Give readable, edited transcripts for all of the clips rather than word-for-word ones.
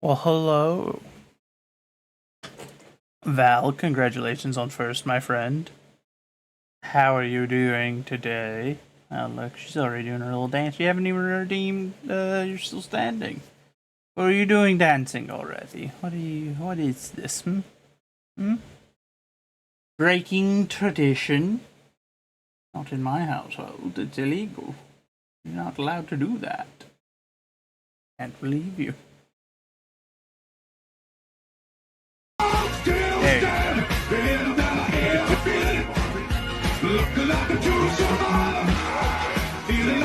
Well, hello, Val. Congratulations on first, my friend. How are you doing today? Oh, look, she's already doing her little dance. You haven't even redeemed. You're still standing. Or are you doing dancing already? What is this? Hmm? Hmm? Breaking tradition? Not in my household. It's illegal. You're not allowed to do that. Can't believe you. There you go.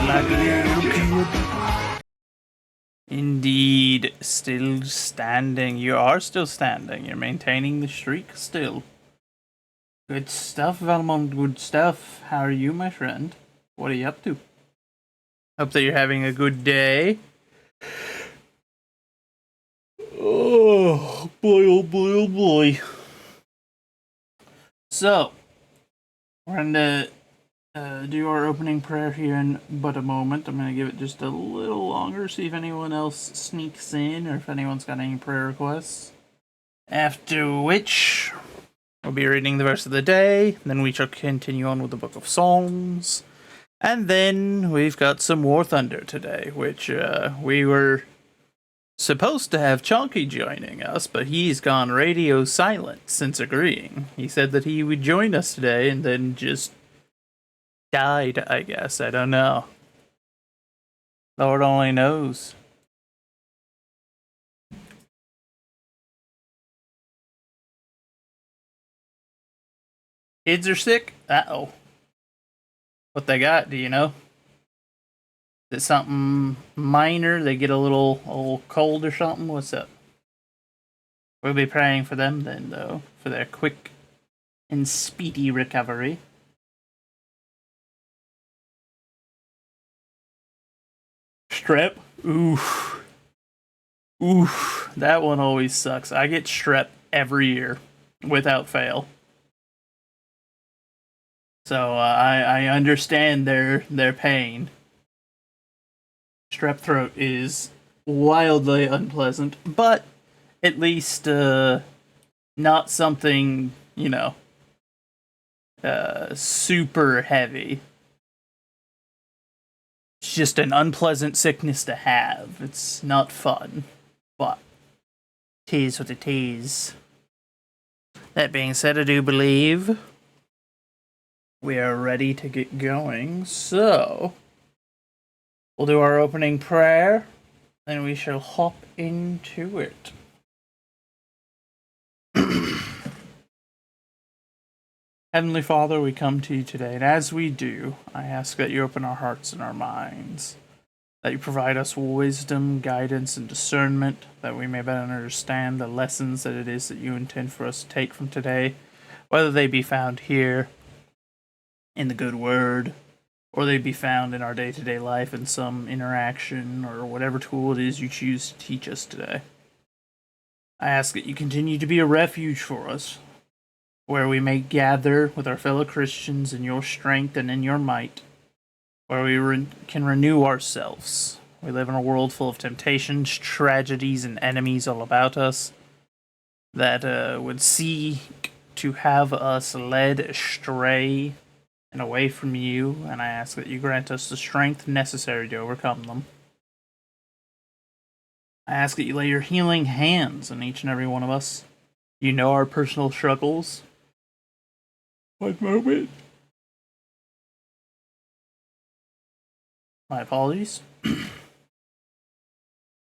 Like a little kid. Indeed, still standing. You are still standing. You're maintaining the streak still. Good stuff, Valmont. Good stuff. How are you, my friend? What are you up to? Hope that you're having a good day. Oh boy, oh boy, oh boy. So, we're gonna do our opening prayer here in but a moment. I'm gonna give it just a little longer, see if anyone else sneaks in or if anyone's got any prayer requests. After which, we'll be reading the verse of the day, then we shall continue on with the Book of Psalms, and then we've got some War Thunder today, which we were supposed to have Chonky joining us, but he's gone radio silent since agreeing. He said that he would join us today and then just died, I guess. I don't know. Lord only knows. Kids are sick? Uh-oh. What they got, do you know? Is it something minor? They get a little cold or something? What's up? We'll be praying for them then, though, for their quick and speedy recovery. Strep? Oof. Oof. That one always sucks. I get strep every year, without fail. So I understand their pain. Strep throat is wildly unpleasant, but at least not something, super heavy. It's just an unpleasant sickness to have. It's not fun, but tis what it is. That being said, I do believe we are ready to get going, so we'll do our opening prayer, and we shall hop into it. Heavenly Father, we come to you today, and as we do, I ask that you open our hearts and our minds, that you provide us wisdom, guidance, and discernment, that we may better understand the lessons that it is that you intend for us to take from today, whether they be found here in the good word, or they be found in our day-to-day life in some interaction, or whatever tool it is you choose to teach us today. I ask that you continue to be a refuge for us, where we may gather with our fellow Christians in your strength and in your might, where we can renew ourselves. We live in a world full of temptations, tragedies, and enemies all about us that would seek to have us led astray and away from you, and I ask that you grant us the strength necessary to overcome them. I ask that you lay your healing hands on each and every one of us. You know our personal struggles. One moment. My apologies.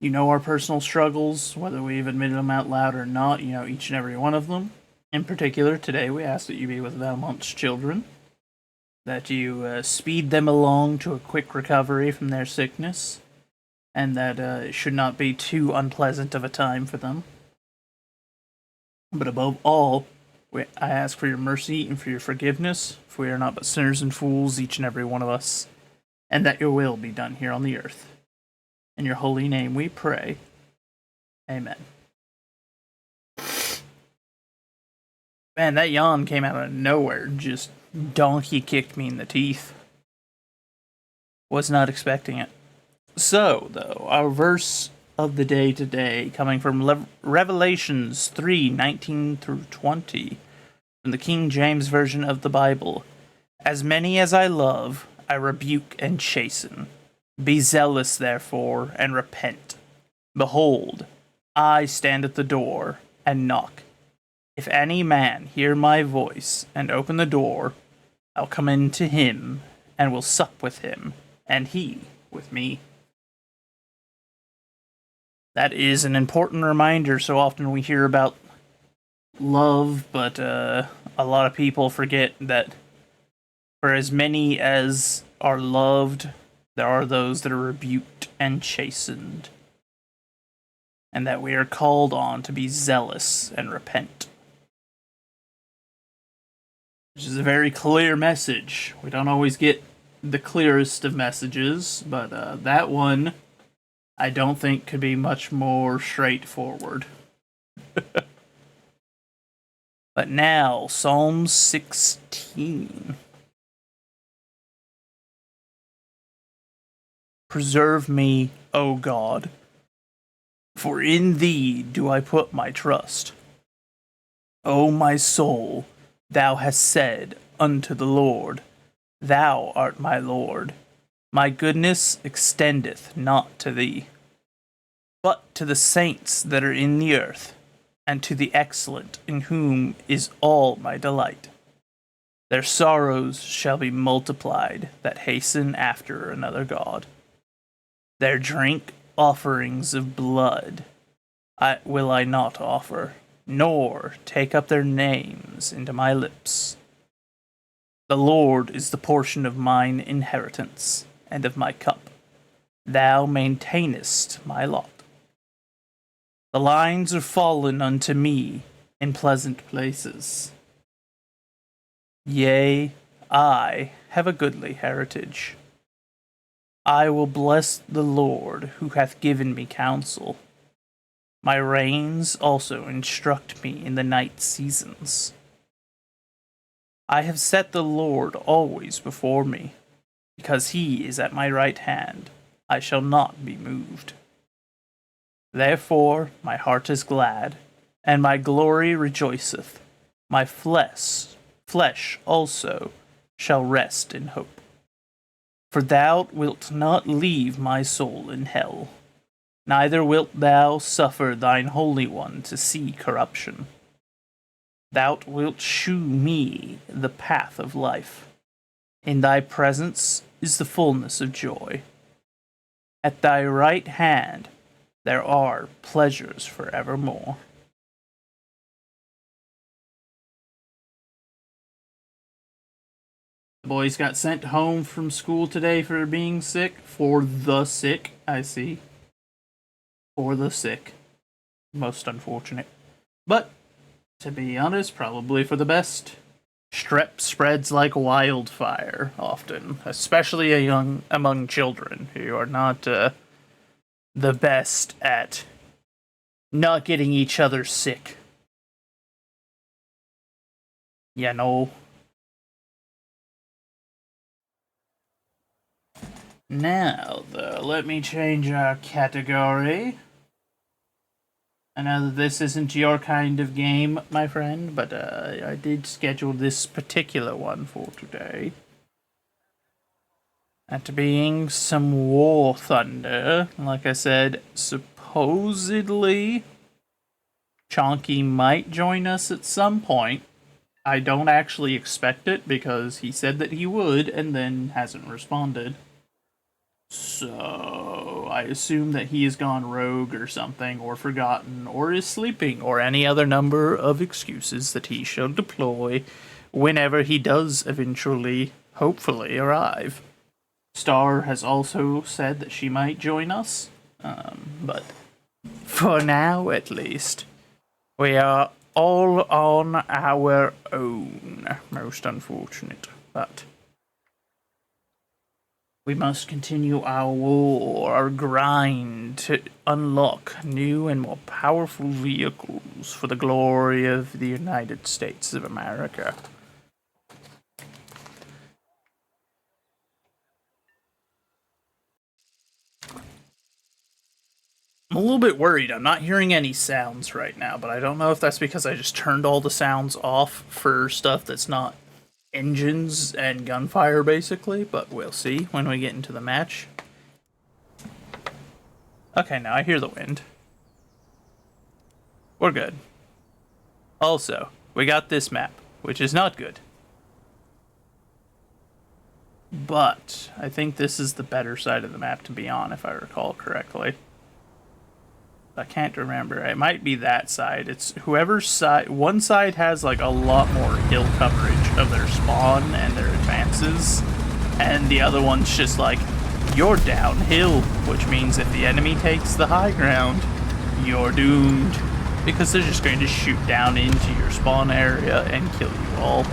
You know our personal struggles, whether we've admitted them out loud or not. You know each and every one of them. In particular, today we ask that you be with Valmont's children, that you speed them along to a quick recovery from their sickness, and that it should not be too unpleasant of a time for them. But above all, I ask for your mercy and for your forgiveness, for we are not but sinners and fools, each and every one of us, and that your will be done here on the earth. In your holy name we pray. Amen. Man, that yawn came out of nowhere, just donkey kicked me in the teeth. Was not expecting it. So, though, our verse of the day today, coming from Revelations 3:19 through 20, from the King James Version of the Bible. As many as I love, I rebuke and chasten. Be zealous, therefore, and repent. Behold, I stand at the door and knock. If any man hear my voice and open the door, I'll come in to him and will sup with him, and he with me. That is an important reminder. So often we hear about love, but a lot of people forget that for as many as are loved, there are those that are rebuked and chastened, and that we are called on to be zealous and repent. Which is a very clear message. We don't always get the clearest of messages, but that one I don't think could be much more straightforward. But now, Psalm 16. Preserve me, O God, for in thee do I put my trust. O my soul, thou hast said unto the Lord, Thou art my Lord. My goodness extendeth not to thee, but to the saints that are in the earth, and to the excellent, in whom is all my delight. Their sorrows shall be multiplied that hasten after another God. Their drink offerings of blood will I not offer, nor take up their names into my lips. The Lord is the portion of mine inheritance, and of my cup. Thou maintainest my lot. The lines are fallen unto me in pleasant places. Yea, I have a goodly heritage. I will bless the Lord who hath given me counsel. My reins also instruct me in the night seasons. I have set the Lord always before me. Because he is at my right hand, I shall not be moved. Therefore my heart is glad, and my glory rejoiceth. My flesh also shall rest in hope. For thou wilt not leave my soul in hell, neither wilt thou suffer thine Holy One to see corruption. Thou wilt shew me the path of life. In thy presence is the fullness of joy. At thy right hand there are pleasures for evermore. The boys got sent home from school today for being sick. For the sick, I see. For the sick. Most unfortunate. But, to be honest, probably for the best. Strep spreads like wildfire, often. Especially among children, who are not the best at not getting each other sick. You know. Now, though, let me change our category. I know that this isn't your kind of game, my friend, but I did schedule this particular one for today. That being some War Thunder. Like I said, supposedly Chonky might join us at some point. I don't actually expect it because he said that he would and then hasn't responded. So, I assume that he has gone rogue or something, or forgotten, or is sleeping, or any other number of excuses that he shall deploy whenever he does eventually, hopefully, arrive. Star has also said that she might join us, but for now, at least, we are all on our own. Most unfortunate, but we must continue our war, our grind to unlock new and more powerful vehicles for the glory of the United States of America. I'm a little bit worried. I'm not hearing any sounds right now, but I don't know if that's because I just turned all the sounds off for stuff that's not engines and gunfire, basically, but we'll see when we get into the match. Okay, now I hear the wind. We're good. Also, we got this map, which is not good. But I think this is the better side of the map to be on, if I recall correctly. I can't remember. It might be that side. It's whoever's side. One side has like a lot more hill coverage of their spawn and their advances, and the other one's just like, you're downhill, which means if the enemy takes the high ground, you're doomed, because they're just going to shoot down into your spawn area and kill you all.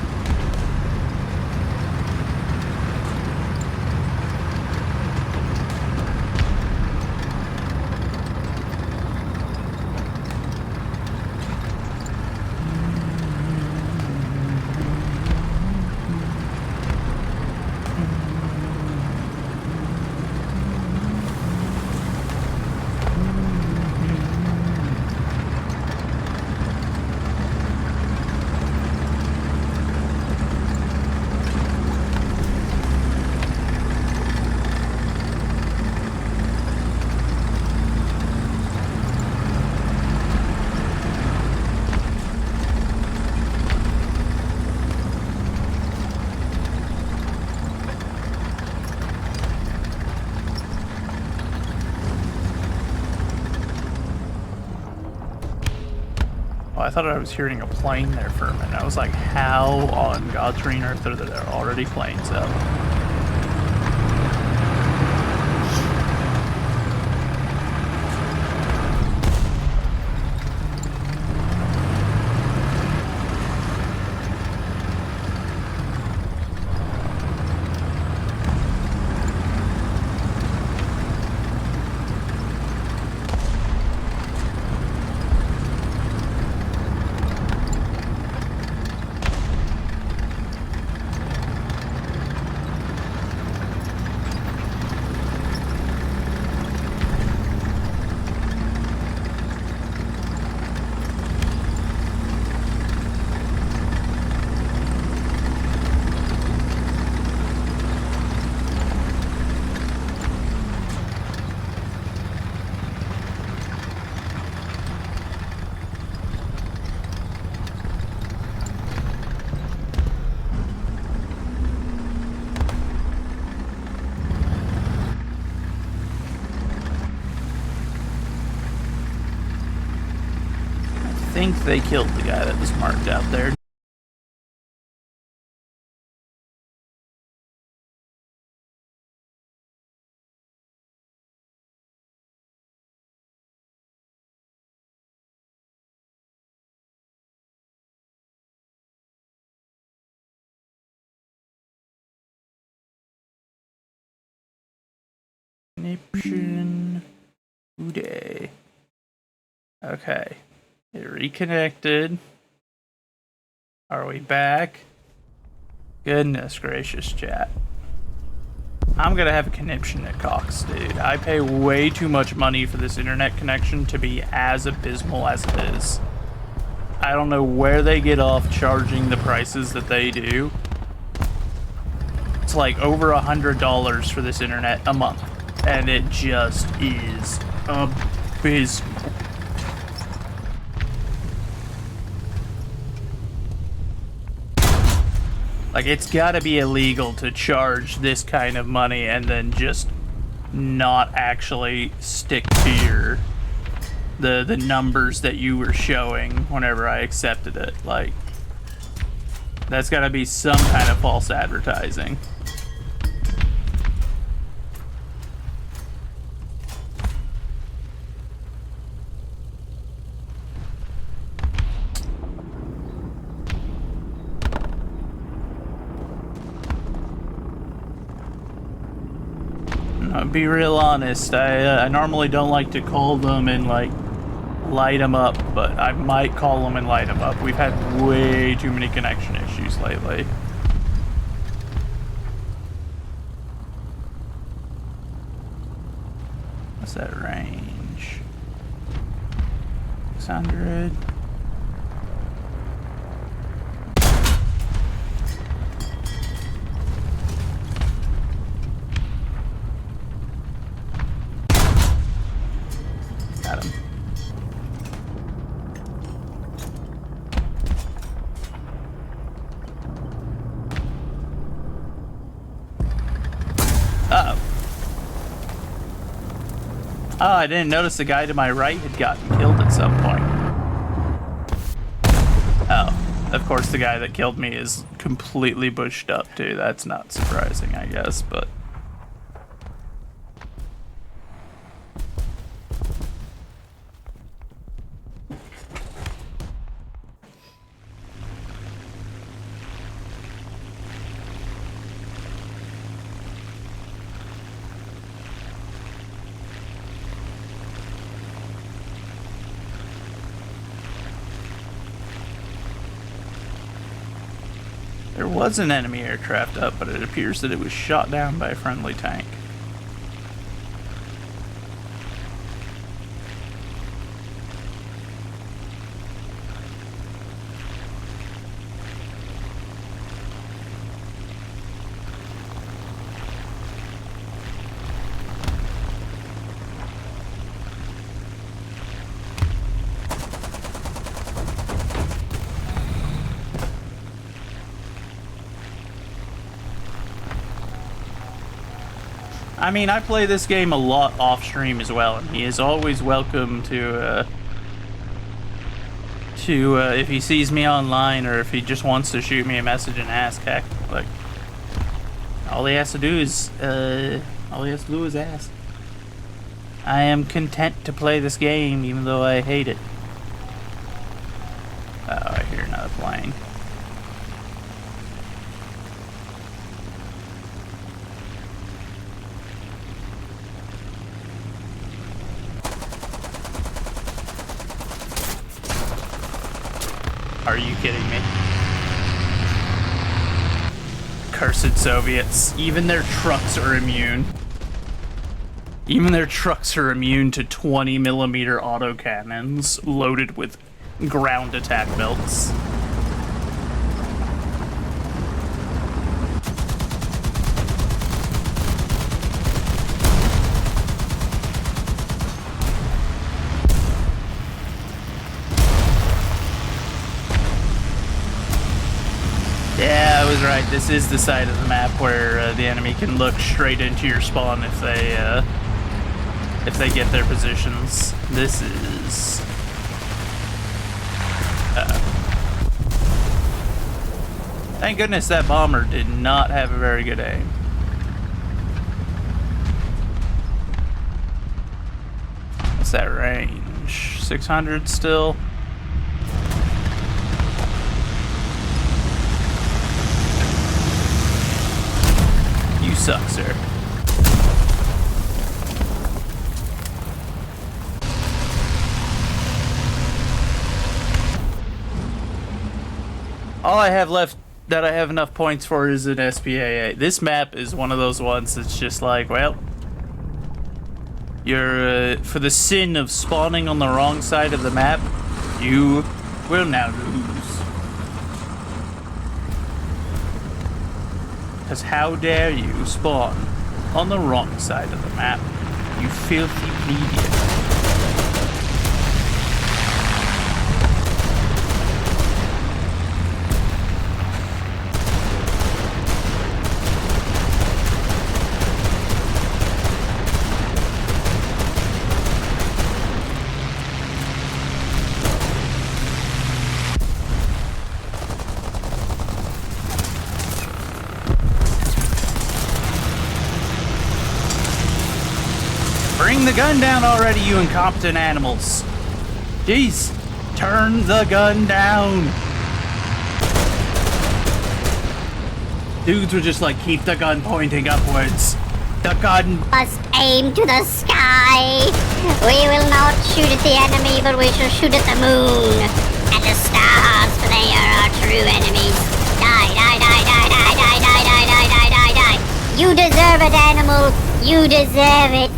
Oh, I thought I was hearing a plane there for a minute. I was like, how on God's green earth are there already planes up? I think they killed the guy that was marked out there. Connection. Uday. Okay. It reconnected. Are we back? Goodness gracious, chat. I'm gonna have a conniption at Cox, dude. I pay way too much money for this internet connection to be as abysmal as it is. I don't know where they get off charging the prices that they do. It's like over $100 for this internet a month, and it just is abysmal. Like, it's gotta be illegal to charge this kind of money and then just not actually stick to the numbers that you were showing whenever I accepted it. Like, that's gotta be some kind of false advertising. Be real honest, I normally don't like to call them and like light them up, but I might call them and light them up. We've had way too many connection issues lately. What's that range? 600. Got him. Uh-oh. Oh, I didn't notice the guy to my right had gotten killed at some point. Oh, of course the guy that killed me is completely bushed up too. That's not surprising, I guess, but... There was an enemy aircraft up, but it appears that it was shot down by a friendly tank. I mean, I play this game a lot off stream as well, and he is always welcome to if he sees me online or if he just wants to shoot me a message and ask. Heck, like, all he has to do is ask. I am content to play this game, even though I hate it. Oh, I hear another plane. Are you kidding me? Cursed Soviets. Even their trucks are immune. Even their trucks are immune to 20mm autocannons loaded with ground attack belts. Yeah, I was right. This is the side of the map where the enemy can look straight into your spawn if they get their positions. This is... Thank goodness that bomber did not have a very good aim. What's that range? 600 still? You suck, sir. All I have left that I have enough points for is an SPAA. This map is one of those ones that's just like, well, you're, for the sin of spawning on the wrong side of the map, you will now lose. Because how dare you spawn on the wrong side of the map, you filthy plebeian. Bring the gun down already, you incompetent animals. Jeez, turn the gun down. Dudes were just like, keep the gun pointing upwards. The gun must aim to the sky. We will not shoot at the enemy, but we shall shoot at the moon and the stars, for they are our true enemies. Die, die, die, die, die, die, die, die, die, die, die, die. You deserve it, animal. You deserve it.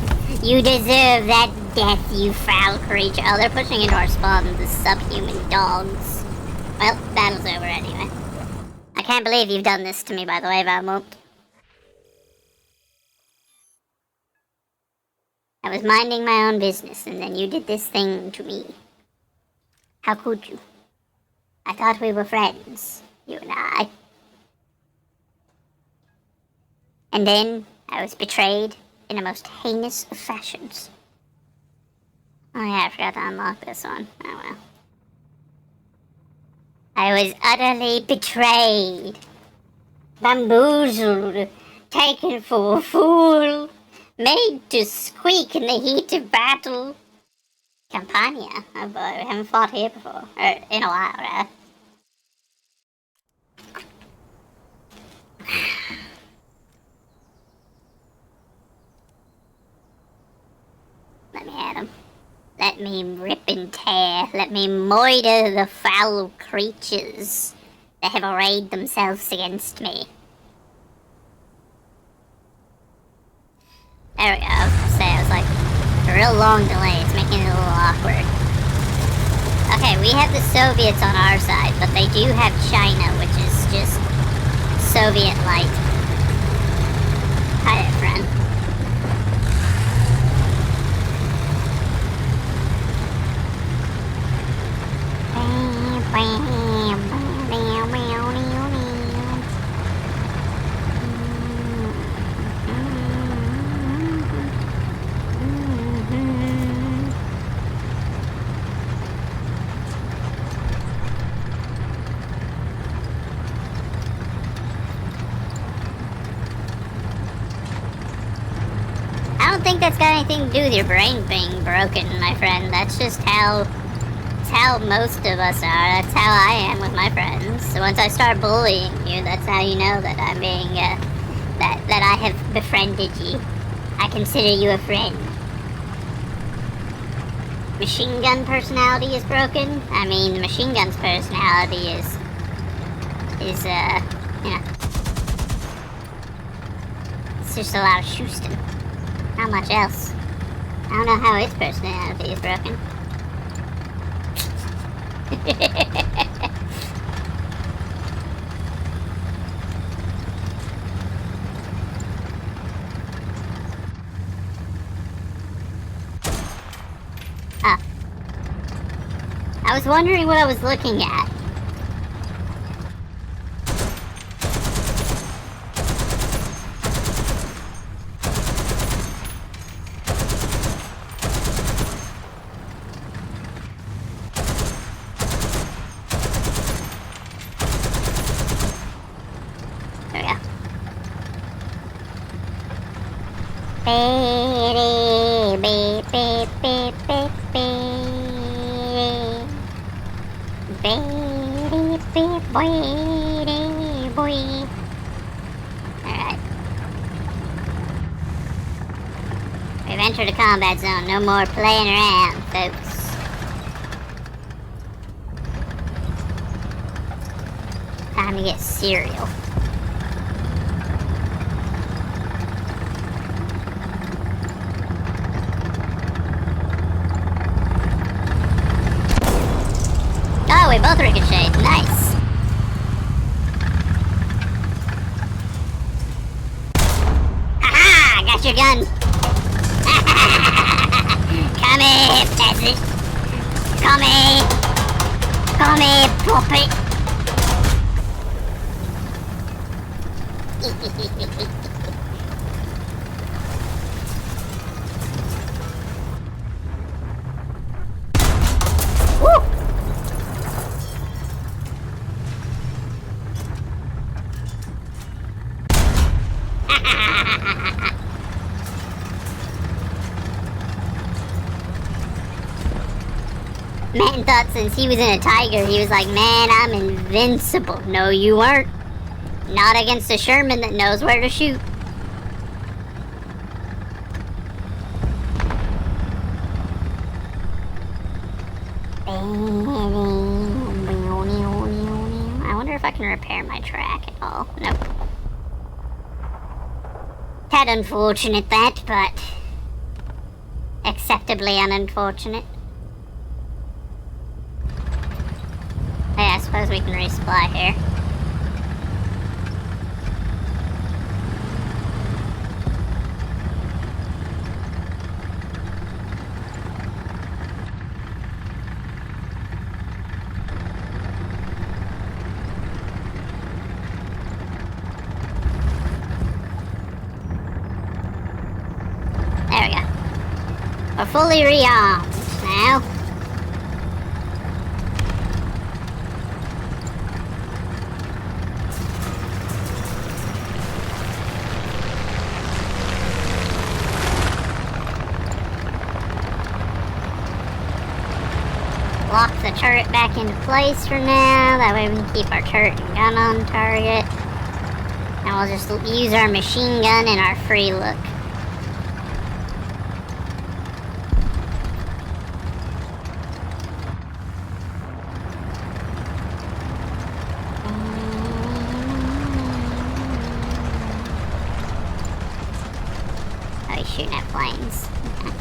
You deserve that death, you foul creature. Oh, they're pushing into our spawn, the subhuman dogs. Well, battle's over anyway. I can't believe you've done this to me, by the way, Valmont. I was minding my own business, and then you did this thing to me. How could you? I thought we were friends, you and I. And then I was betrayed in the most heinous of fashions. Oh yeah, I forgot to unlock this one. Oh well. I was utterly betrayed, bamboozled, taken for a fool, made to squeak in the heat of battle. Campania? Oh boy, we haven't fought here before. Or in a while, right? Let me at him. Let me rip and tear. Let me moiter the foul creatures that have arrayed themselves against me. There we go. I was gonna say, I was like, a real long delay. It's making it a little awkward. Okay, we have the Soviets on our side, but they do have China, which is just Soviet light. Hi there, friend. I don't think that's got anything to do with your brain being broken, my friend. That's just how most of us are. That's how I am with my friends. So once I start bullying you, that's how you know that I'm being, that I have befriended you. I consider you a friend. Machine gun personality is broken? I mean, the machine gun's personality is, you know, it's just a lot of Houston. Not much else. I don't know how his personality is broken. Ah. I was wondering what I was looking at. Alright. We've entered a combat zone. No more playing around, folks. Time to get cereal. Oh, we both ricocheted. Nice. Haha! Got your gun. Come here, peasant. Come here. Come here, puppet. Woo! Man thought since he was in a tiger, he was like, man, I'm invincible. No, you weren't. Not against a Sherman that knows where to shoot. I wonder if I can repair my track at all. Nope. Tad unfortunate that, but acceptably unfortunate. Yeah, I suppose we can resupply here. There we go. We're fully rearmed now. Lock the turret back into place for now. That way we can keep our turret and gun on target. And we'll just use our machine gun and our free look. Oh, he's shooting at planes. Okay.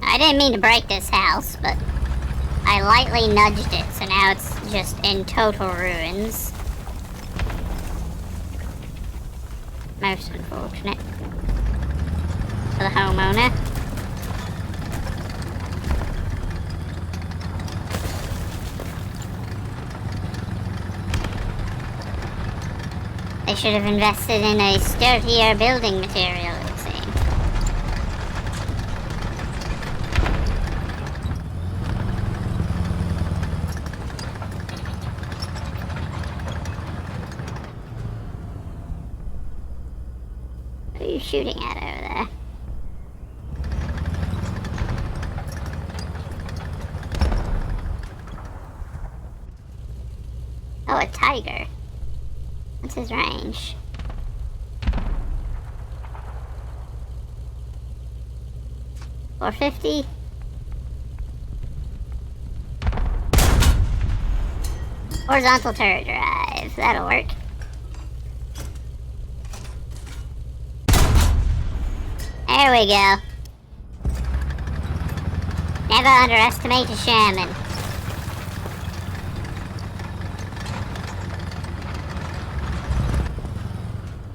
I didn't mean to break this house, but I lightly nudged it, so now it's just in total ruins. Most unfortunate for the homeowner. They should have invested in a sturdier building material, it would seem. What are you shooting at over there? Oh, a tiger. What's his range? .450? Horizontal turret drive. That'll work. There we go. Never underestimate a shaman.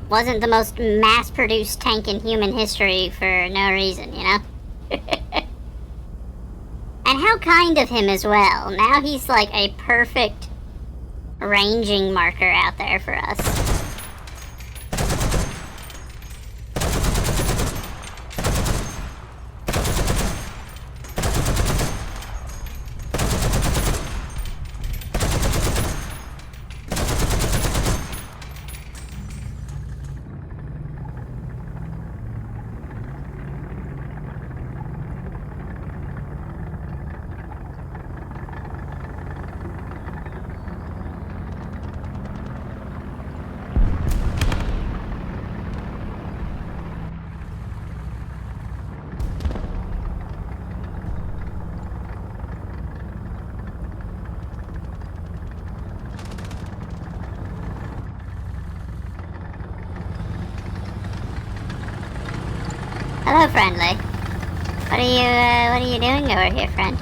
Wasn't the most mass-produced tank in human history for no reason, you know? And how kind of him as well. Now he's like a perfect ranging marker out there for us. Hello, friendly. What are you doing over here, friend?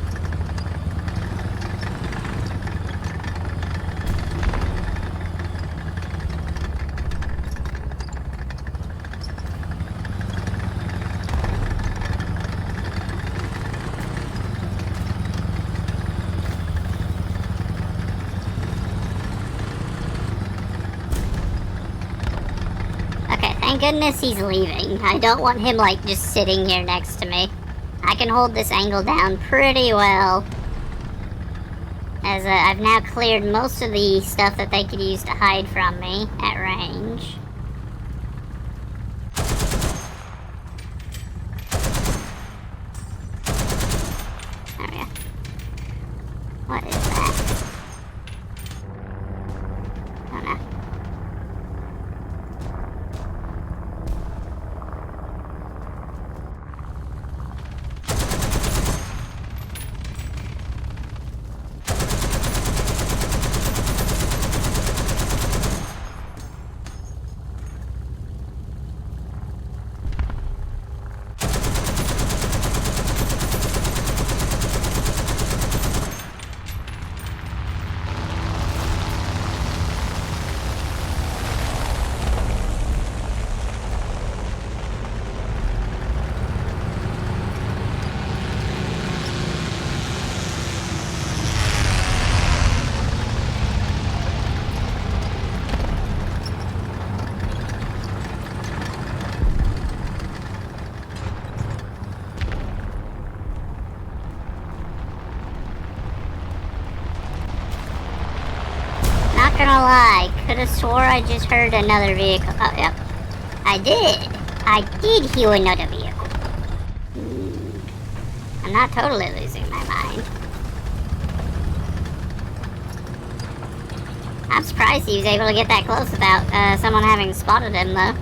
Thank goodness he's leaving. I don't want him, like, just sitting here next to me. I can hold this angle down pretty well. As I've now cleared most of the stuff that they could use to hide from me at range. There we go. What is that? I don't know. Not gonna lie, could've swore I just heard another vehicle. Oh, yep. I did hear another vehicle. I'm not totally losing my mind. I'm surprised he was able to get that close without someone having spotted him, though.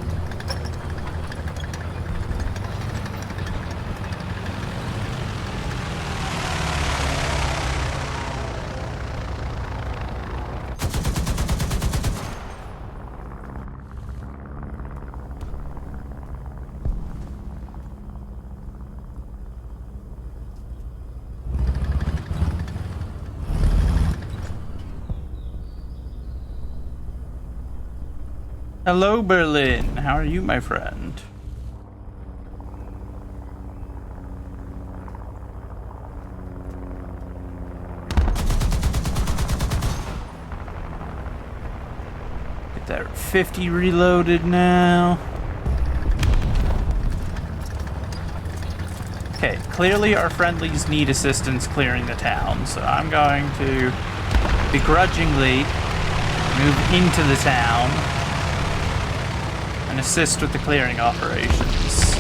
Hello, Berlin. How are you, my friend? Get that 50 reloaded now. Okay, clearly our friendlies need assistance clearing the town, so I'm going to begrudgingly move into the town and assist with the clearing operations.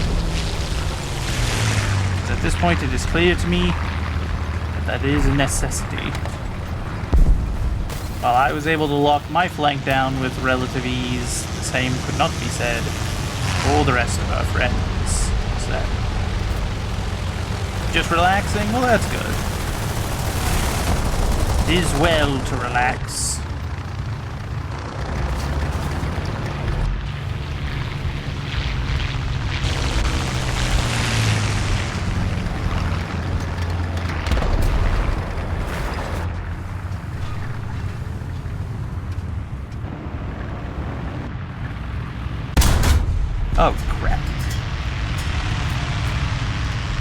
At this point, it is clear to me that is a necessity. While I was able to lock my flank down with relative ease, the same could not be said for the rest of our friends. So, just relaxing? Well, that's good. It is well to relax. Oh, crap.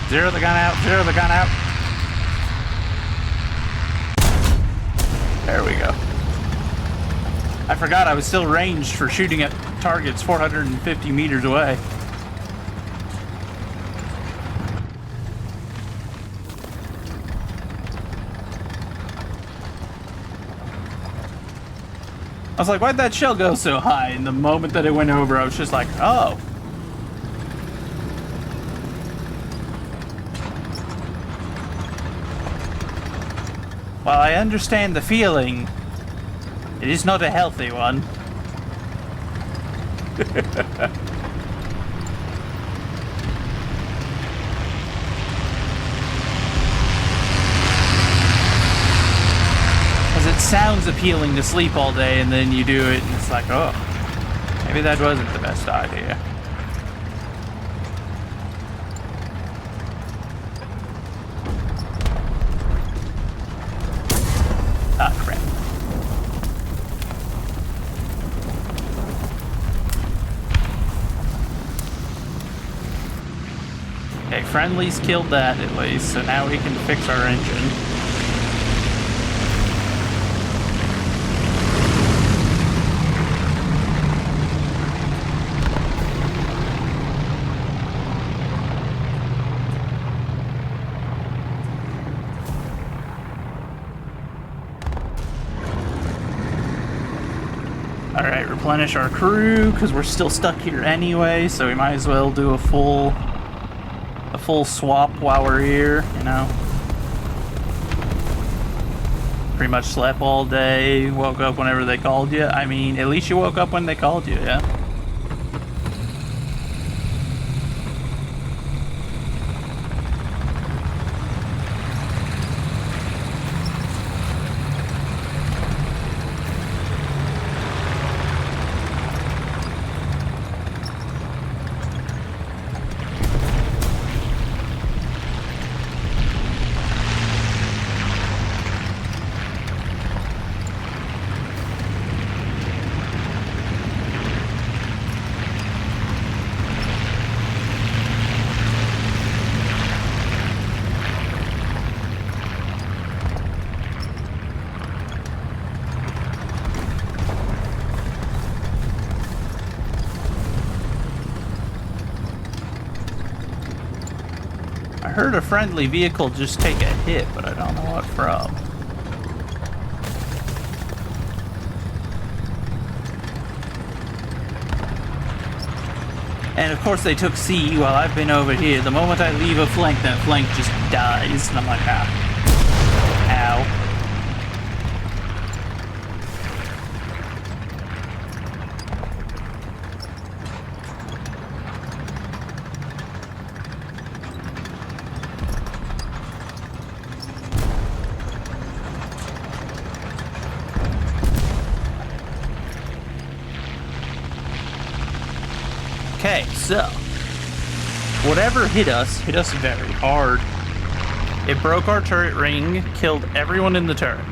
Zero the gun out, zero the gun out. There we go. I forgot I was still ranged for shooting at targets 450 meters away. I was like, why'd that shell go so high? And the moment that it went over, I was just like, oh. While I understand the feeling, it is not a healthy one. Because it sounds appealing to sleep all day, and then you do it, and it's like, oh, maybe that wasn't the best idea. Ah, crap. Okay, friendlies killed that at least, so now we can fix our engine. Alright, replenish our crew, because we're still stuck here anyway, so we might as well do a full swap while we're here, you know? pretty much slept all day, woke up whenever they called you. I mean, at least you woke up when they called you, yeah? I heard a friendly vehicle just take a hit, but I don't know what from. And of course they took C while I've been over here. The moment I leave a flank, that flank just dies. And I'm like, ah. Ow. Okay, so whatever hit us very hard. It broke our turret ring, killed everyone in the turret.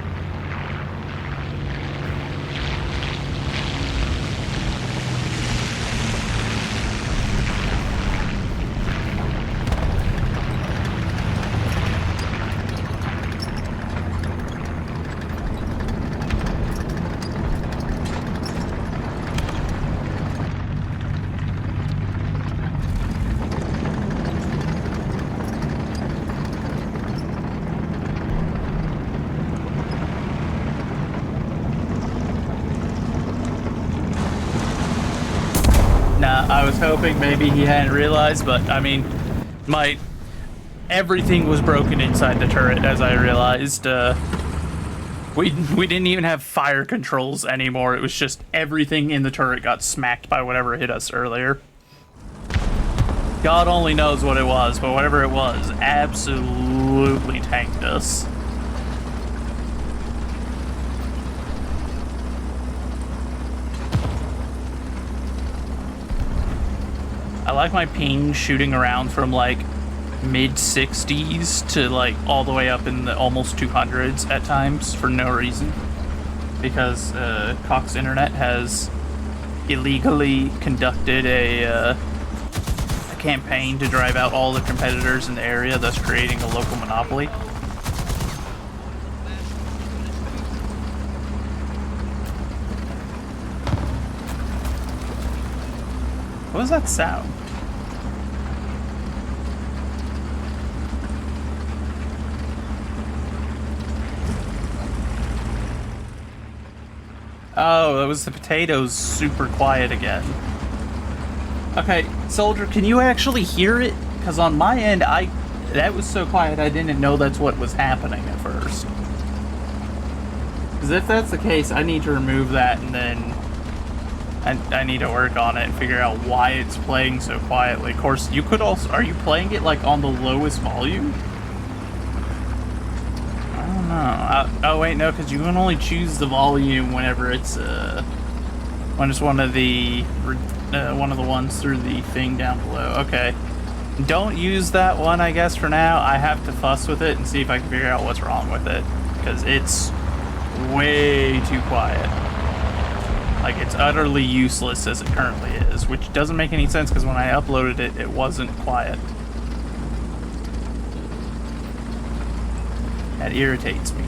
I was hoping maybe he hadn't realized, but I mean, everything was broken inside the turret, as I realized. We didn't even have fire controls anymore. It was just everything in the turret got smacked by whatever hit us earlier. God only knows what it was, but whatever it was, absolutely tanked us. I like my ping shooting around from like mid 60s to like all the way up in the almost 200s at times for no reason, because Cox Internet has illegally conducted a campaign to drive out all the competitors in the area, thus creating a local monopoly. What was that sound? Oh, it was the potatoes super quiet again. Okay, Soldier, can you actually hear it? Because on my end, that was so quiet I didn't know that's what was happening at first. Because if that's the case, I need to remove that and then I need to work on it and figure out why it's playing so quietly. Of course, you could also... Are you playing it, like, on the lowest volume? I don't know. Oh, wait, no, because you can only choose the volume whenever it's, when it's one of the ones through the thing down below. Okay. Don't use that one, I guess, for now. I have to fuss with it and see if I can figure out what's wrong with it. Because it's way too quiet. Like, it's utterly useless as it currently is, which doesn't make any sense because when I uploaded it, it wasn't quiet. That irritates me.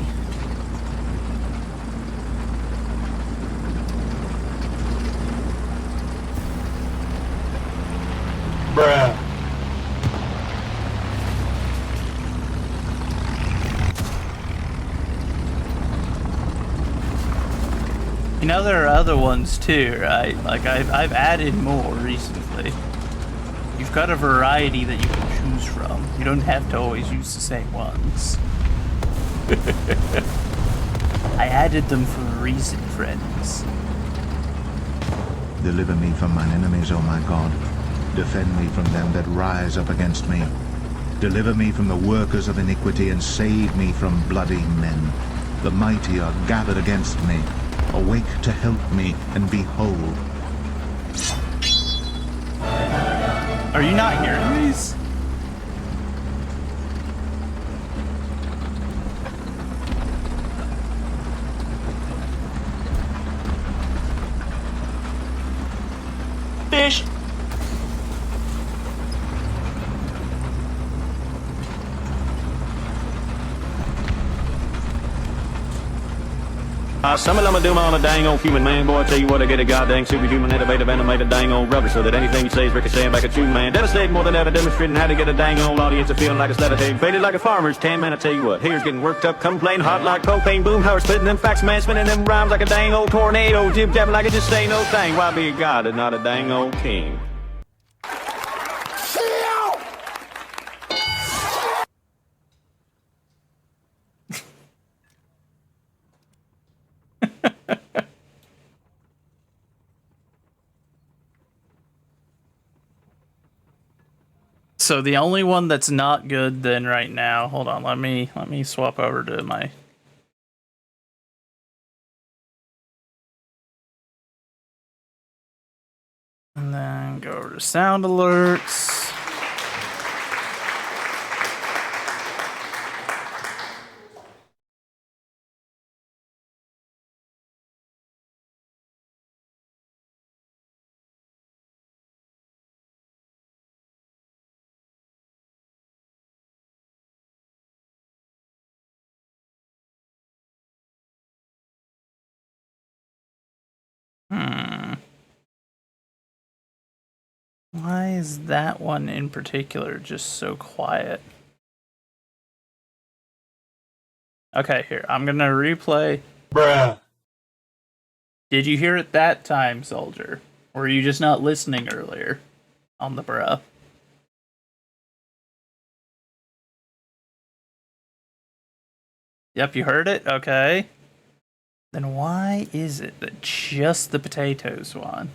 Bruh. You know, there are other ones too, right? Like, I've added more recently. You've got a variety that you can choose from. You don't have to always use the same ones. added them for a reason, friends. Deliver me from mine enemies, O my God. Defend me from them that rise up against me. Deliver me from the workers of iniquity, and save me from bloody men. The mighty are gathered against me. Awake to help me, and behold. Are you not hearing these? Fish! Some of them do on a dang old human man. Boy, I tell you what, I get a goddamn superhuman, innovative, animated dang old rubber, so that anything you say is ricocheting back at you, man. Devastating more than ever, demonstrating how to get a dang old audience of feeling like it's letter faded like a farmer's tan, man. I tell you what, here's getting worked up, complain hot like propane, boom, how we're spitting them facts, man, spinning them rhymes like a dang old tornado, jib jabbing like it just ain't no thing. Why be a god and not a dang old king? So the only one that's not good then right now, hold on, let me swap over to my and then go over to sound alerts. Why is that one in particular just so quiet? Okay, here, I'm gonna replay. Bruh. Did you hear it that time, soldier? Or were you just not listening earlier on the bruh? Yep, you heard it? Okay. Then why is it that just the potatoes one?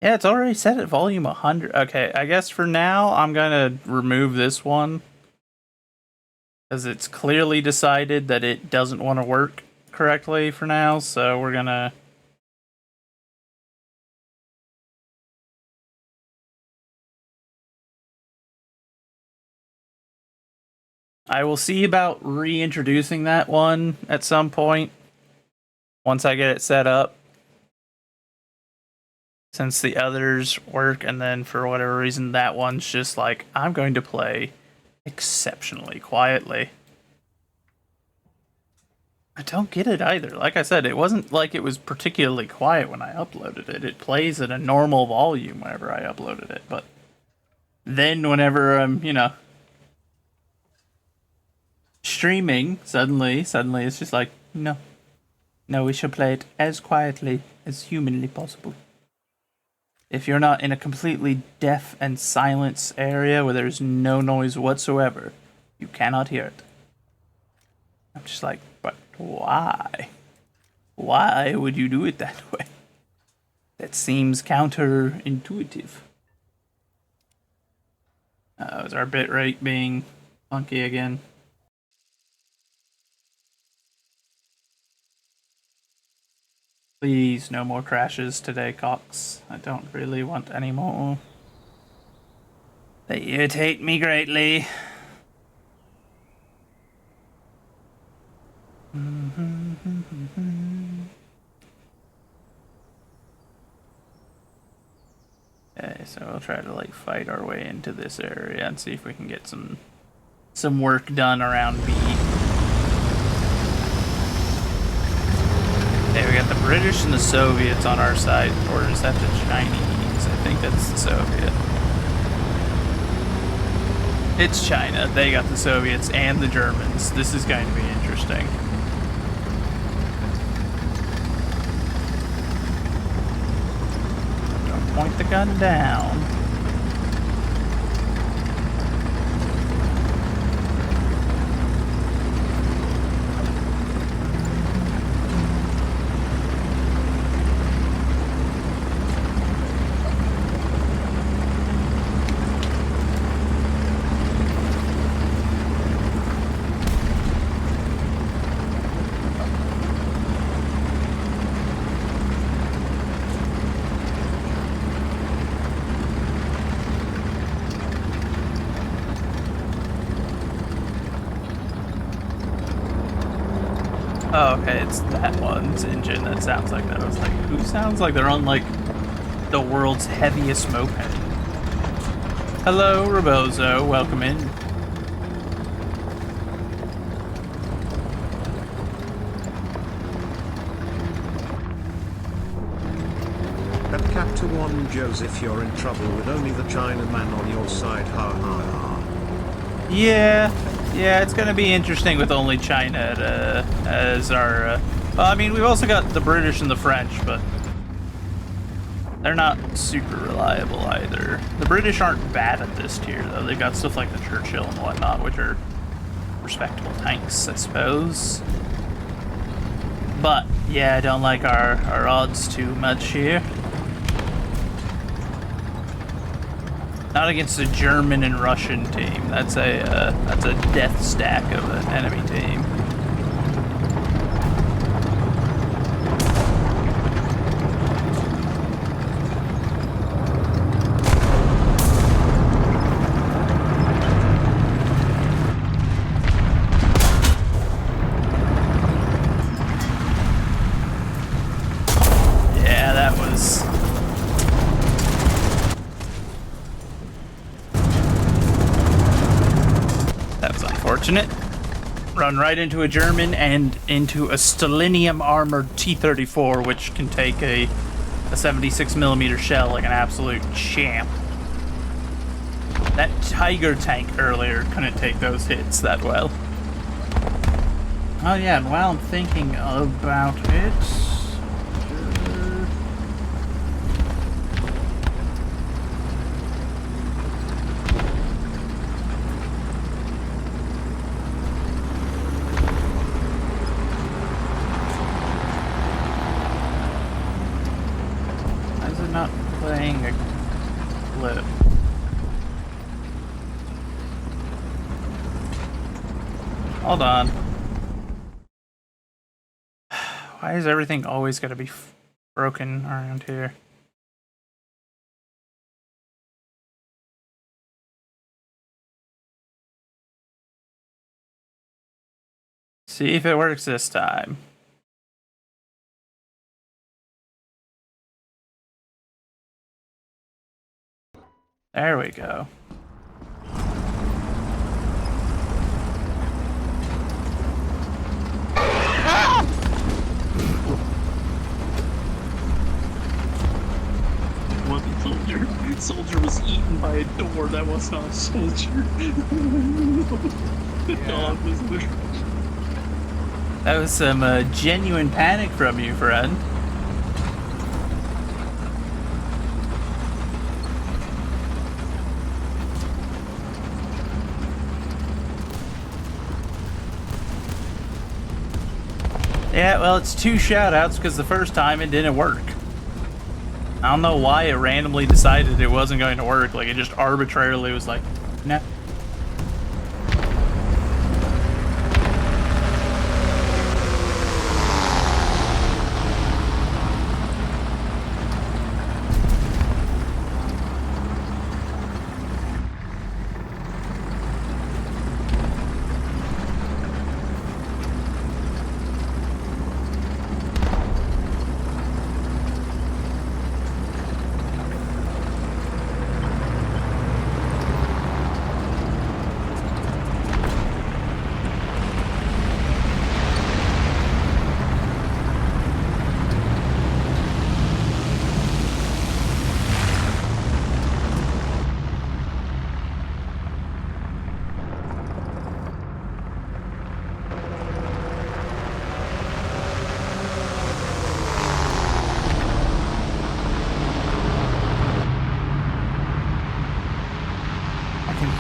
Yeah, it's already set at volume 100. Okay, I guess for now, I'm gonna remove this one. Because it's clearly decided that it doesn't want to work correctly for now, so we're gonna... I will see about reintroducing that one at some point. Once I get it set up. Since the others work, and then for whatever reason that one's just like, I'm going to play exceptionally quietly. I don't get it either. Like I said, it wasn't like it was particularly quiet when I uploaded it. It plays at a normal volume whenever I uploaded it, but then whenever I'm, streaming, suddenly it's just like, no, we should play it as quietly as humanly possible. If you're not in a completely deaf and silence area where there's no noise whatsoever, you cannot hear it. I'm just like, but why? Why would you do it that way? That seems counterintuitive. Is our bitrate being funky again? Please, no more crashes today, Cox. I don't really want any more. They irritate me greatly. Okay, so we'll try to fight our way into this area and see if we can get some work done around B. Okay, we got the British and the Soviets on our side, or is that the Chinese? I think that's the Soviet. It's China. They got the Soviets and the Germans. This is going to be interesting. gunned down. Oh, okay, it's that one's engine that sounds like that. I was like, who sounds like they're on, like, the world's heaviest moped? Hello, Rebozo. Welcome in. At Captain 1 Joseph, you're in trouble with only the Chinaman on your side, ha ha ha. Yeah, it's gonna be interesting with only China as our. Well, I mean, we've also got the British and the French, but they're not super reliable either. The British aren't bad at this tier, though. They've got stuff like the Churchill and whatnot, which are respectable tanks, I suppose. But yeah, I don't like our odds too much here. Not against a German and Russian team. That's a death stack of an enemy team. Yeah, that was. That was unfortunate. Run right into a German and into a Stalinium armored T-34, which can take a 76mm shell like an absolute champ. That Tiger tank earlier couldn't take those hits that well. Oh yeah, and while I'm thinking about it... Why is it not playing a clip? Hold on. Why is everything always gotta be broken around here? See if it works this time. There we go. One soldier was eaten by a door. That was not a soldier. The dog was there. That was some genuine panic from you, friend. Yeah, well, it's 2 shoutouts because the first time it didn't work. I don't know why it randomly decided it wasn't going to work. Like, it just arbitrarily was like, nah.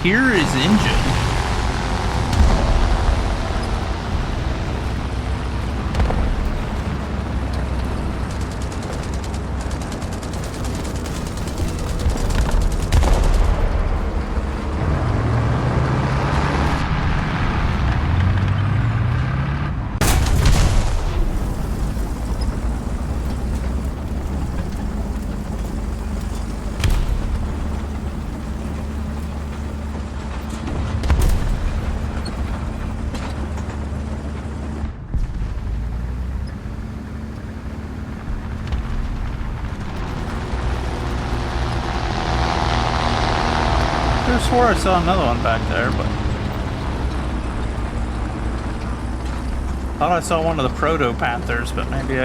hear his engine. I swore I saw another one back there, but thought I saw one of the Proto Panthers, but maybe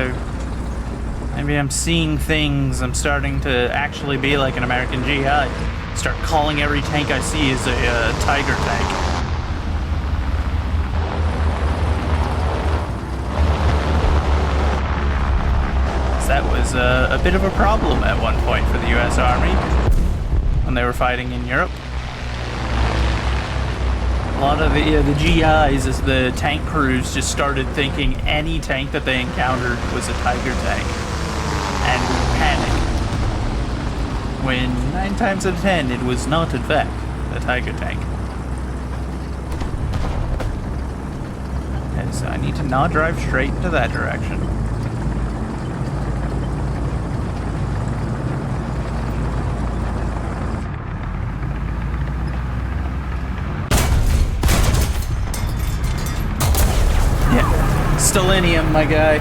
I'm seeing things. I'm starting to actually be like an American GI. Start calling every tank I see as a Tiger tank. That was a bit of a problem at one point for the US Army when they were fighting in Europe. A lot of the GIs, as the tank crews, just started thinking any tank that they encountered was a Tiger tank and would panic. When 9 times out of 10 it was not, in fact, a Tiger tank. Okay, so I need to not drive straight into that direction. Stellinium, my guy.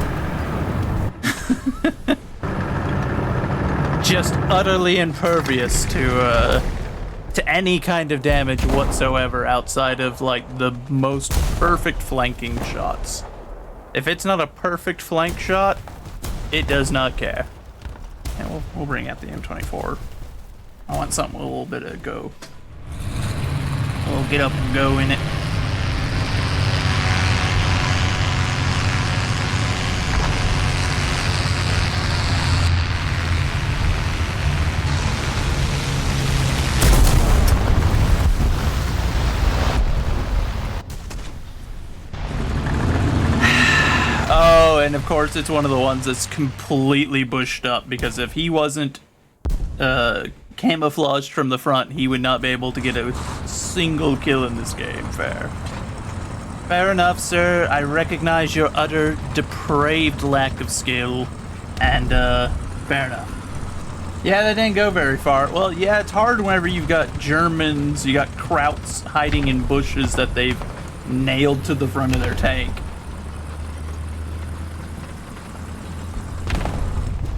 Just utterly impervious to any kind of damage whatsoever outside of, like, the most perfect flanking shots. If it's not a perfect flank shot, it does not care. And we'll bring out the M24. I want something with a little bit of go. A little get up and go in it. Oh, and of course it's one of the ones that's completely bushed up, because if he wasn't camouflaged from the front, he would not be able to get a single kill in this game. Fair. Fair enough, sir. I recognize your utter depraved lack of skill, and fair enough. Yeah, that didn't go very far. Well, yeah, it's hard whenever you've got Germans, you got Krauts hiding in bushes that they've nailed to the front of their tank.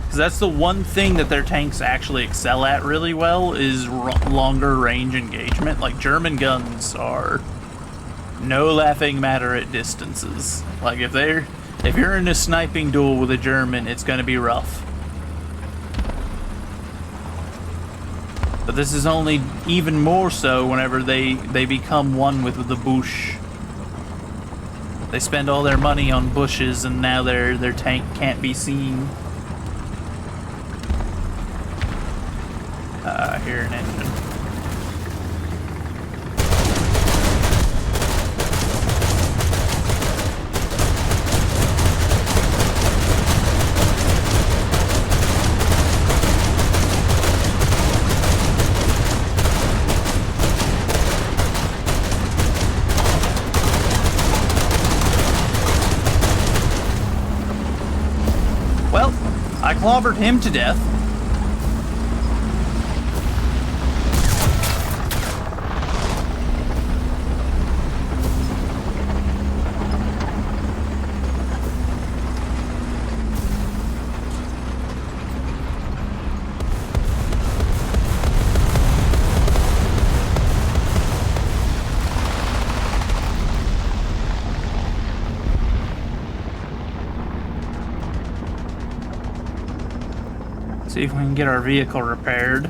Because that's the one thing that their tanks actually excel at really well, is longer range engagement. Like, German guns are no laughing matter at distances. Like, if you're in a sniping duel with a German, it's gonna be rough. But this is only even more so whenever they become one with the bush. They spend all their money on bushes, and now their tank can't be seen. I hear an engine. Well, I clobbered him to death. See if we can get our vehicle repaired.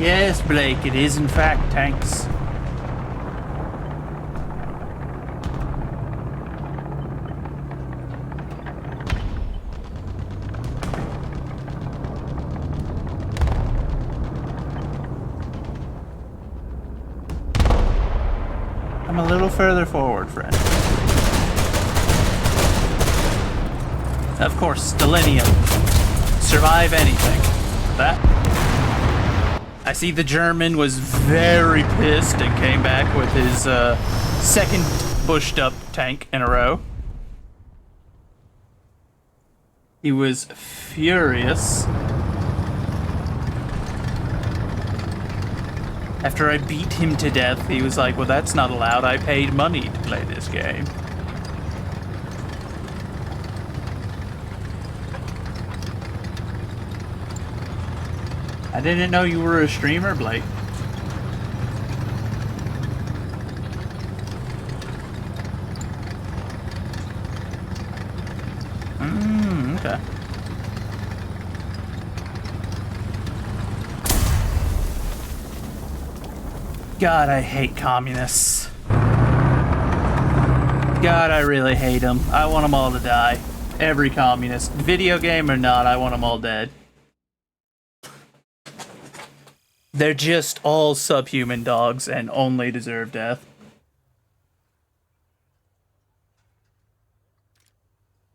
Yes, Blake, it is in fact tanks. I'm a little further forward, friend. Of course, Stalinium. Survive anything. That. I see the German was very pissed and came back with his second bushed up tank in a row. He was furious. After I beat him to death, he was like, well, that's not allowed. I paid money to play this game. I didn't know you were a streamer, Blake. Okay. God, I hate communists. God, I really hate them. I want them all to die. Every communist. Video game or not, I want them all dead. They're just all subhuman dogs and only deserve death.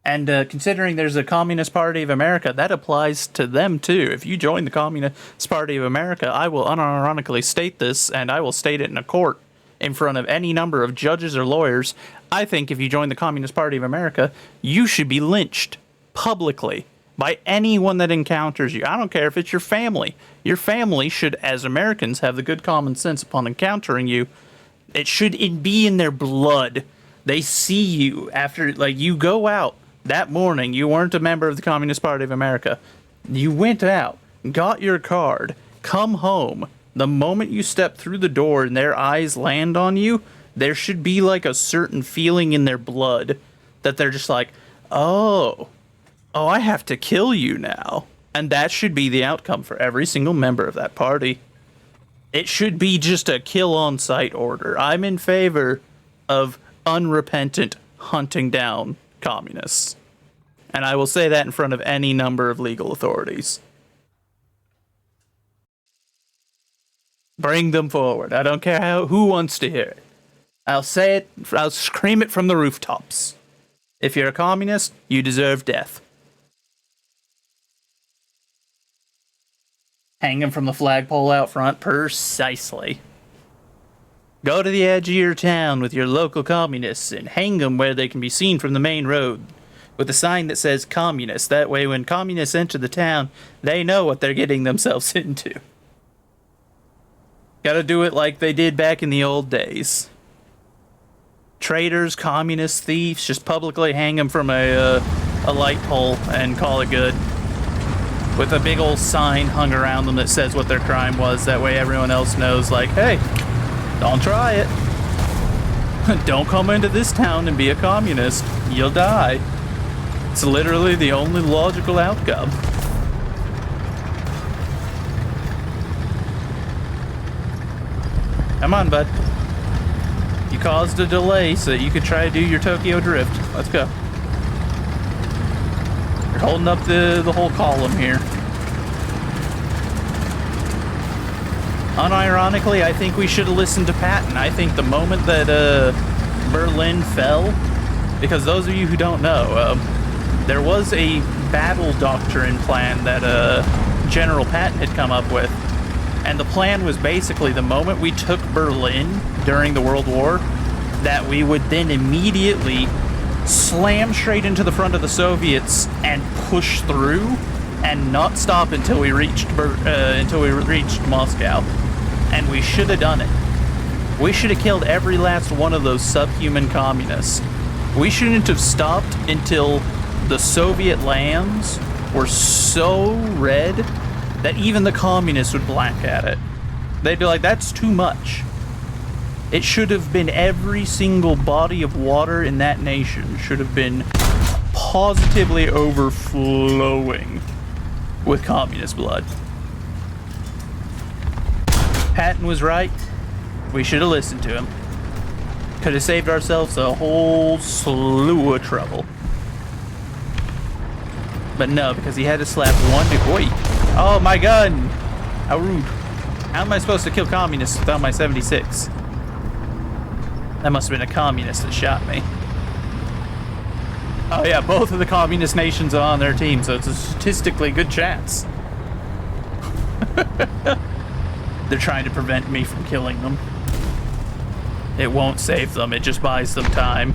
And considering there's a Communist Party of America, that applies to them too. If you join the Communist Party of America, I will unironically state this, and I will state it in a court in front of any number of judges or lawyers. I think if you join the Communist Party of America, you should be lynched publicly by anyone that encounters you. I don't care if it's your family. Your family should, as Americans, have the good common sense upon encountering you. It should be in their blood. They see you after, like, you go out that morning. You weren't a member of the Communist Party of America. You went out, got your card, come home. The moment you step through the door and their eyes land on you, there should be like a certain feeling in their blood that they're just like, oh, I have to kill you now. And that should be the outcome for every single member of that party. It should be just a kill on sight order. I'm in favor of unrepentant hunting down communists. And I will say that in front of any number of legal authorities. Bring them forward. I don't care who wants to hear it. I'll say it, I'll scream it from the rooftops. If you're a communist, you deserve death. Hang them from the flagpole out front, precisely. Go to the edge of your town with your local communists and hang them where they can be seen from the main road with a sign that says communist. That way when communists enter the town, they know what they're getting themselves into. Gotta do it like they did back in the old days. Traitors, communists, thieves, just publicly hang them from a light pole and call it good. With a big old sign hung around them that says what their crime was. That way everyone else knows, like, hey, don't try it. Don't come into this town and be a communist. You'll die. It's literally the only logical outcome. Come on, bud. You caused a delay so that you could try to do your Tokyo Drift. Let's go. You're holding up the whole column here. Unironically, I think we should have listened to Patton. I think the moment that Berlin fell, because those of you who don't know, there was a battle doctrine plan that General Patton had come up with. And the plan was basically the moment we took Berlin during the World War, that we would then immediately slam straight into the front of the Soviets and push through and not stop until we reached Moscow. And we should have done it. We should have killed every last one of those subhuman communists. We shouldn't have stopped until the Soviet lands were so red that even the communists would black at it. They'd be like, that's too much. It should have been every single body of water in that nation should have been positively overflowing with communist blood. Patton was right. We should have listened to him. Could have saved ourselves a whole slew of trouble. But no, because he had to slap one dude. Wait. Oh, my gun! How rude. How am I supposed to kill communists without my 76? That must have been a communist that shot me. Oh yeah, both of the communist nations are on their team, so it's a statistically good chance. They're trying to prevent me from killing them. It won't save them, it just buys them time.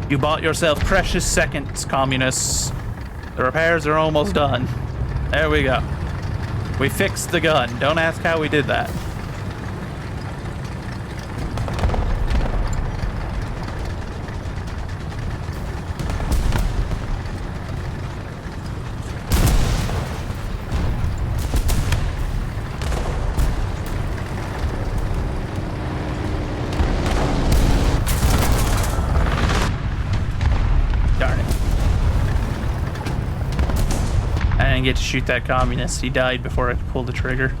You bought yourself precious seconds, communists. The repairs are almost done. There we go. We fixed the gun. Don't ask how we did that. I didn't get to shoot that communist. He died before I could pull the trigger.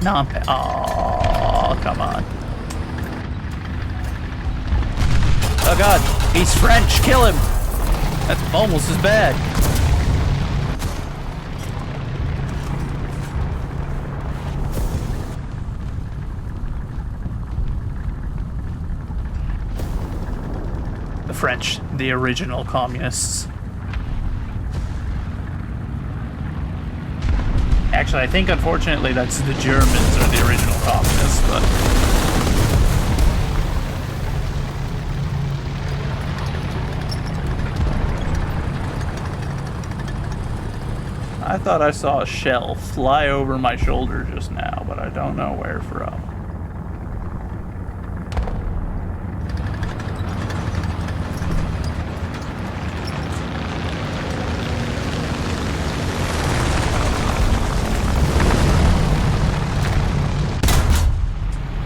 Non-pa- Oh, come on. Oh god, he's French. Kill him. That's almost as bad. French, the original communists. Actually, I think unfortunately that's the Germans are the original communists, but I thought I saw a shell fly over my shoulder just now, but I don't know where from.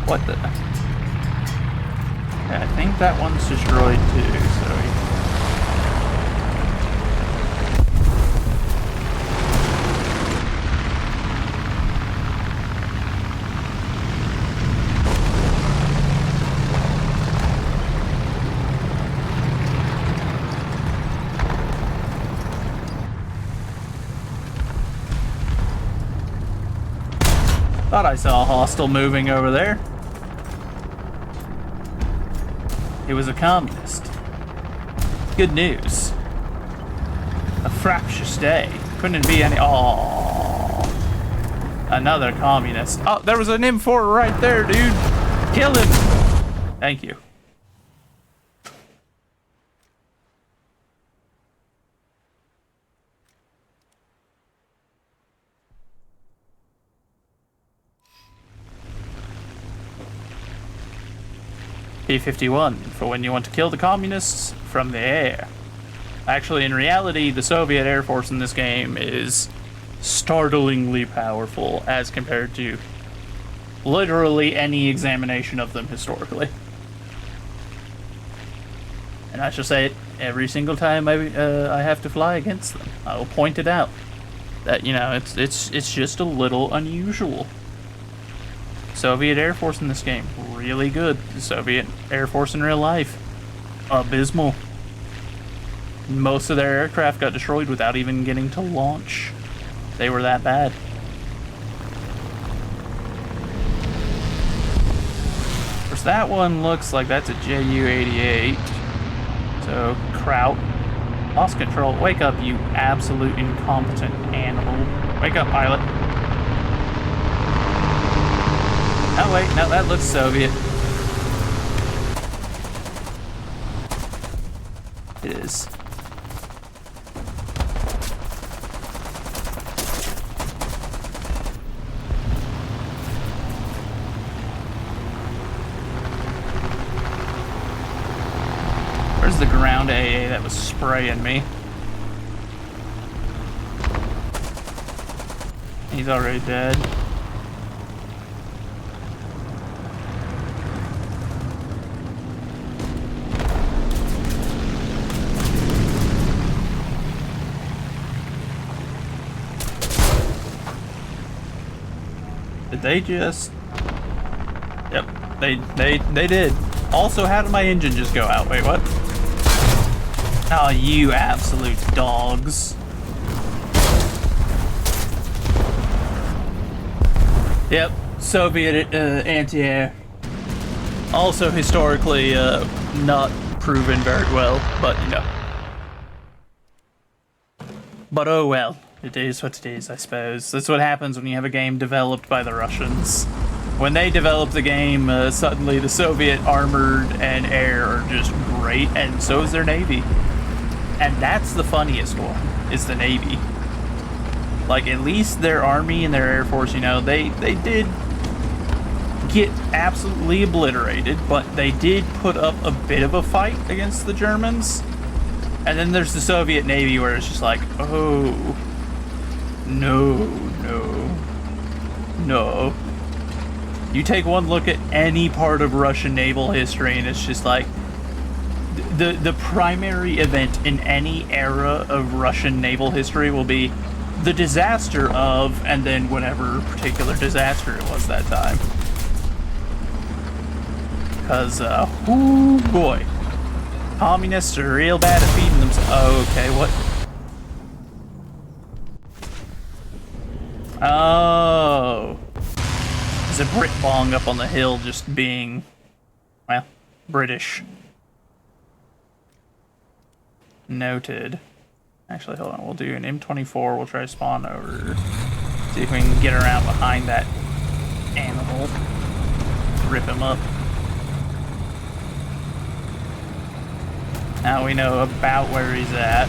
What the? Yeah, I think that one's destroyed too, so thought I saw a hostile moving over there. It was a communist. Good news. A fractious day. Couldn't be any. Oh, another communist. Oh, there was an M4 right there, dude. Kill him. Thank you. P-51 for when you want to kill the communists from the air. Actually, in reality, the Soviet Air Force in this game is startlingly powerful as compared to literally any examination of them historically. And I shall say it every single time I have to fly against them. I will point it out that, you know, it's just a little unusual. Soviet Air Force in this game, really good. The Soviet Air Force in real life, abysmal. Most of their aircraft got destroyed without even getting to launch. They were that bad. Of course, that one looks like that's a Ju-88. So, Kraut. Lost control. Wake up, you absolute incompetent animal. Wake up, pilot. Oh wait, no, that looks Soviet. It is. Where's the ground AA that was spraying me? He's already dead. Did they just... Yep, they did. Also, how did my engine just go out? Wait, what? Oh, you absolute dogs. Yep, Soviet anti-air. Also historically not proven very well, but you know. But oh well, it is what it is, I suppose. That's what happens when you have a game developed by the Russians. When they develop the game, suddenly the Soviet armored and air are just great, and so is their Navy. And that's the funniest one, is the Navy. Like, at least their Army and their Air Force, you know, they did get absolutely obliterated, but they did put up a bit of a fight against the Germans. And then there's the Soviet Navy where it's just like, oh, no. You take one look at any part of Russian naval history and it's just like, the primary event in any era of Russian naval history will be the disaster of, and then whatever particular disaster it was that time. Because, oh boy. Communists are real bad at feeding themselves. Oh, okay, what? Oh. There's a Brit bong up on the hill just being, well, British. Noted. Actually, hold on. We'll do an M24. We'll try to spawn over. See if we can get around behind that animal. Rip him up. Now we know about where he's at.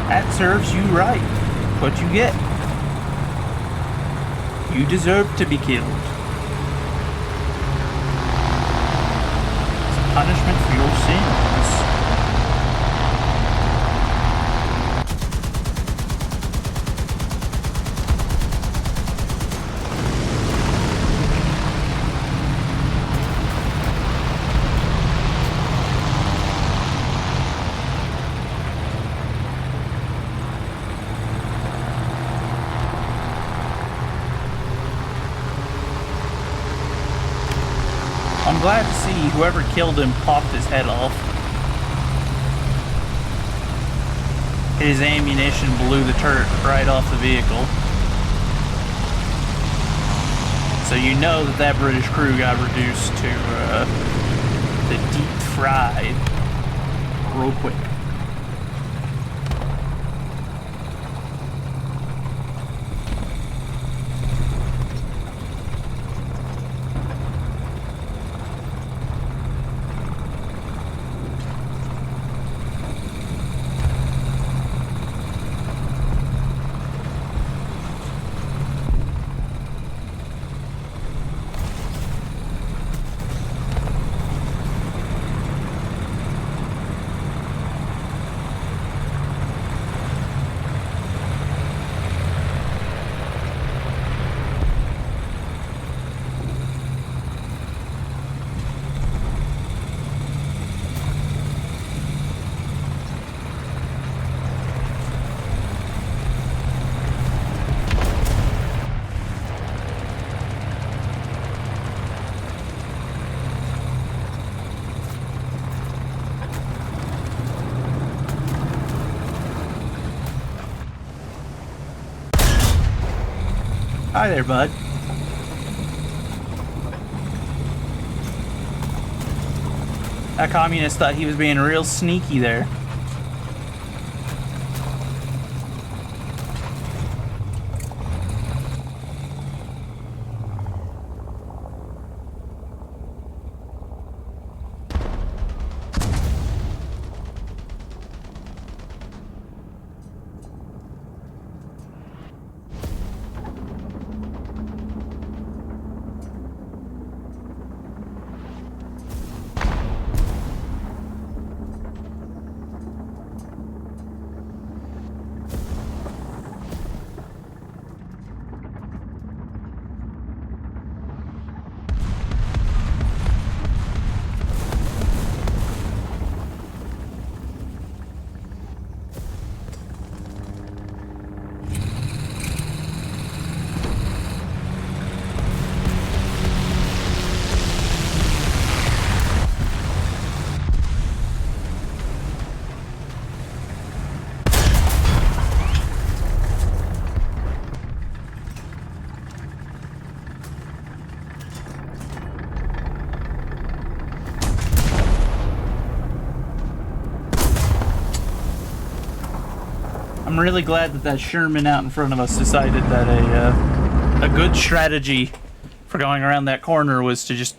That serves you right. What you get. You deserve to be killed. It's a punishment for your sins. I'm glad to see whoever killed him popped his head off. His ammunition blew the turret right off the vehicle. So you know that that British crew got reduced to the deep fried real quick. Hi there, bud. That communist thought he was being real sneaky there. I'm really glad that Sherman out in front of us decided that a good strategy for going around that corner was to just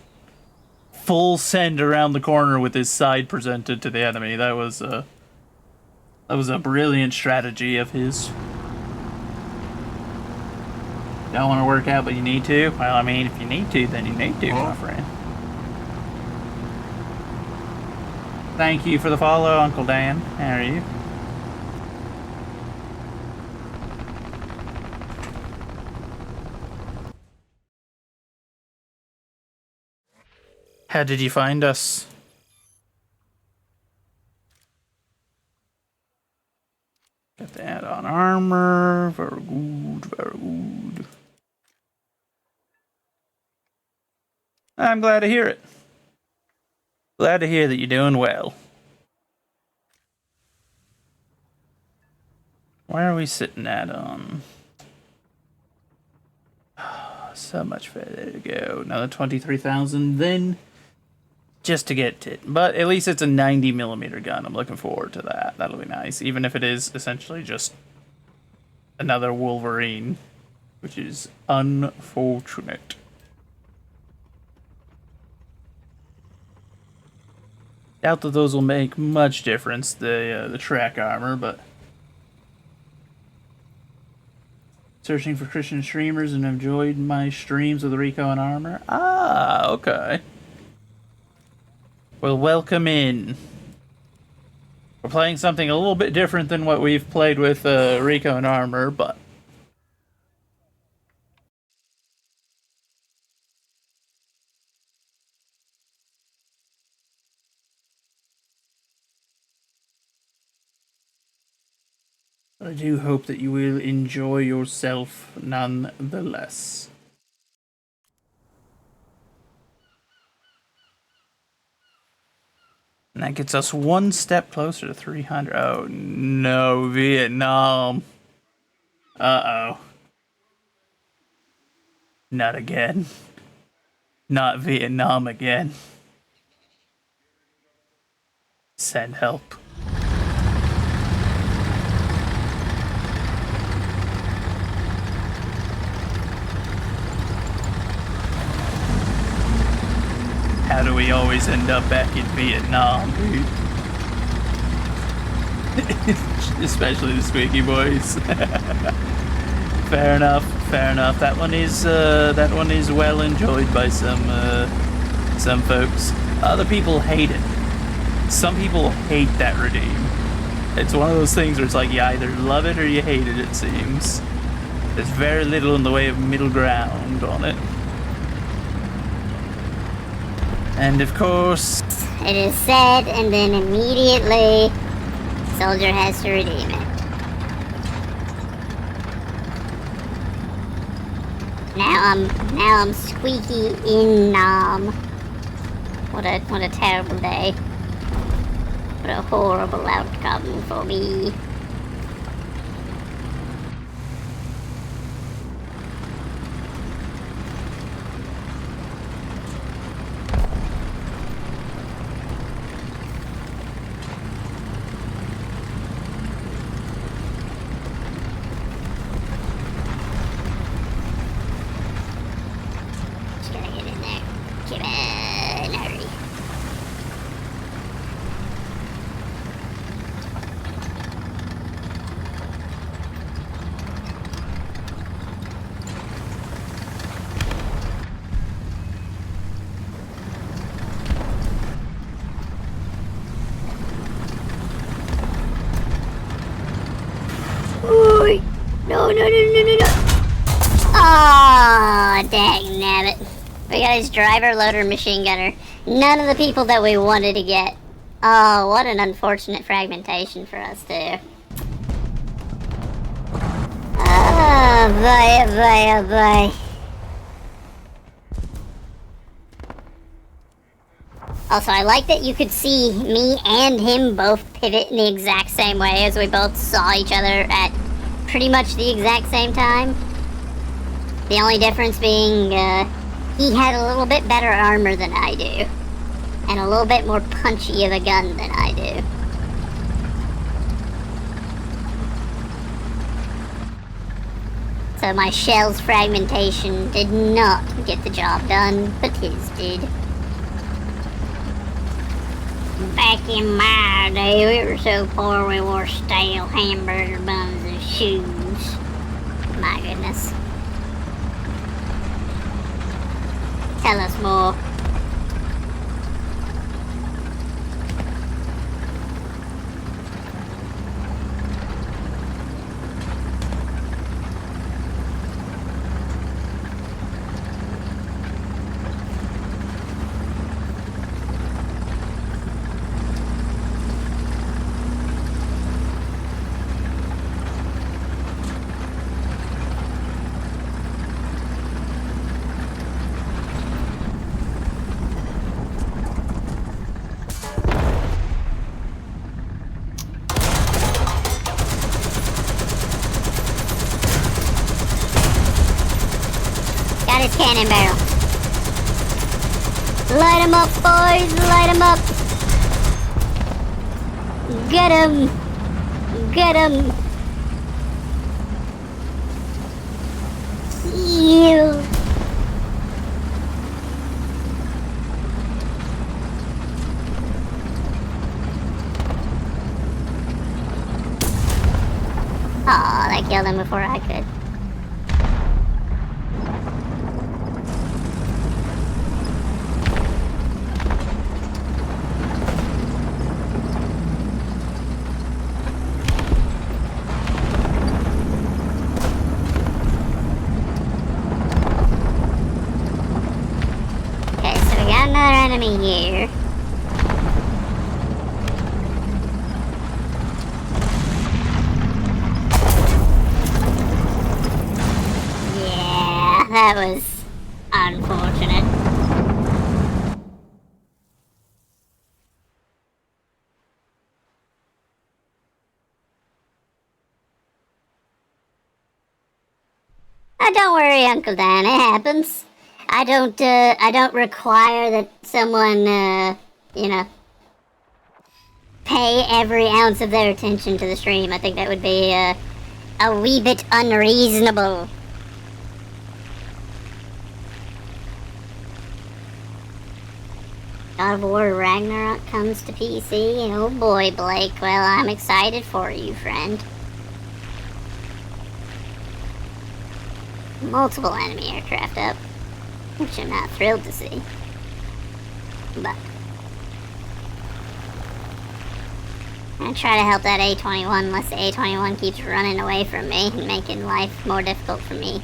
full send around the corner with his side presented to the enemy. That was a brilliant strategy of his. Don't want to work out, but you need to? Well, I mean, if you need to, then you need to, my friend. Thank you for the follow, Uncle Dan. How are you? How did you find us? Got the add-on armor. Very good, very good. I'm glad to hear it. Glad to hear that you're doing well. Where are we sitting at on? So much further to go. Another 23,000 then. Just to get it. But at least it's a 90mm gun. I'm looking forward to that. That'll be nice. Even if it is essentially just another Wolverine. Which is unfortunate. Doubt that those will make much difference, the track armor, but... Searching for Christian streamers and enjoyed my streams of the Rico and armor. Ah, okay. Well, welcome in. We're playing something a little bit different than what we've played with Rico and armor, but... I do hope that you will enjoy yourself nonetheless. And that gets us one step closer to 300. Oh no, Vietnam. Uh-oh. Not again. Not Vietnam again. Send help. How do we always end up back in Vietnam, dude? Especially the Squeaky Boys. Fair enough, fair enough. That one is well enjoyed by some folks. Other people hate it. Some people hate that redeem. It's one of those things where it's like you either love it or you hate it, it seems. There's very little in the way of middle ground on it. And of course... It is said, and then immediately, soldier has to redeem it. Now I'm squeaky in Nam. What a terrible day. What a horrible outcome for me. No. Oh, dang nabbit. We got his driver, loader, machine gunner. None of the people that we wanted to get. Oh, what an unfortunate fragmentation for us, too. Oh, boy. Also, I like that you could see me and him both pivot in the exact same way as we both saw each other at pretty much the exact same time. The only difference being, he had a little bit better armor than I do. And a little bit more punchy of a gun than I do. So my shell's fragmentation did not get the job done, but his did. Back in my day, we were so poor we wore stale hamburger buns as shoes. My goodness. Tell us more. Got his cannon barrel. Light him up, boys! Light him up! Get him! Get him! Heal! Aw, that killed him before I could. Okay, so we got another enemy here. Yeah, that was unfortunate. Don't worry, Uncle Dan, it happens. I don't require that someone, you know, pay every ounce of their attention to the stream. I think that would be, a wee bit unreasonable. God of War Ragnarok comes to PC. Oh boy, Blake. Well, I'm excited for you, friend. Multiple enemy aircraft up, which I'm not thrilled to see. But I try to help that A-21 unless the A-21 keeps running away from me and making life more difficult for me.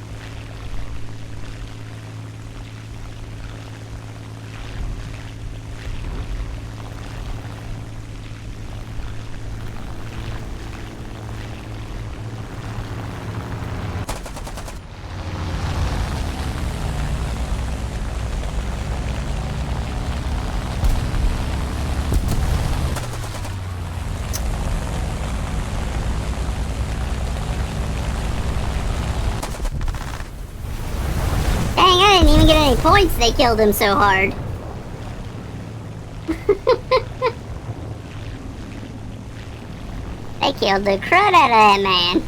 Dang, I didn't even get any points, they killed him so hard. They killed the crud out of that man.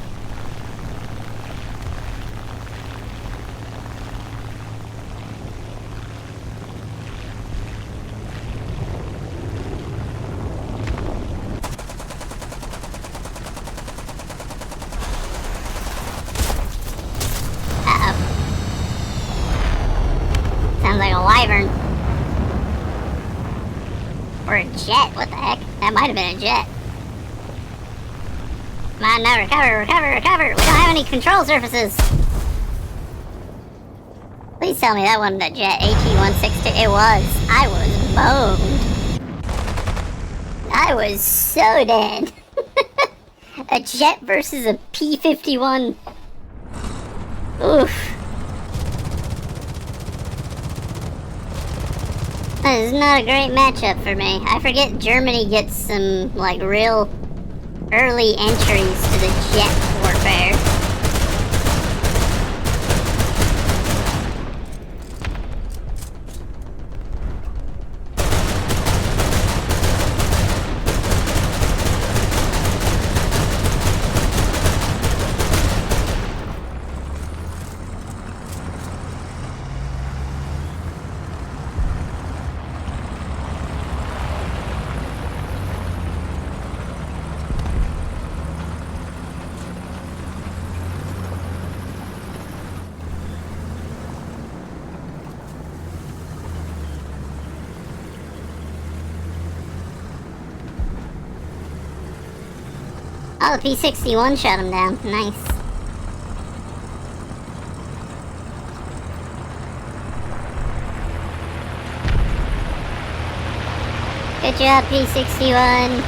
Sounds like a wyvern. Or a jet, what the heck? That might have been a jet. Come on, now recover, recover, recover! We don't have any control surfaces! Please tell me that wasn't a jet, AT-162. It was. I was boned. I was so dead. A jet versus a P-51. Oof. That is not a great matchup for me. I forget Germany gets some, like, real early entries to the jet warfare. Oh, the P-61 shut him down. Nice. Good job, P-61.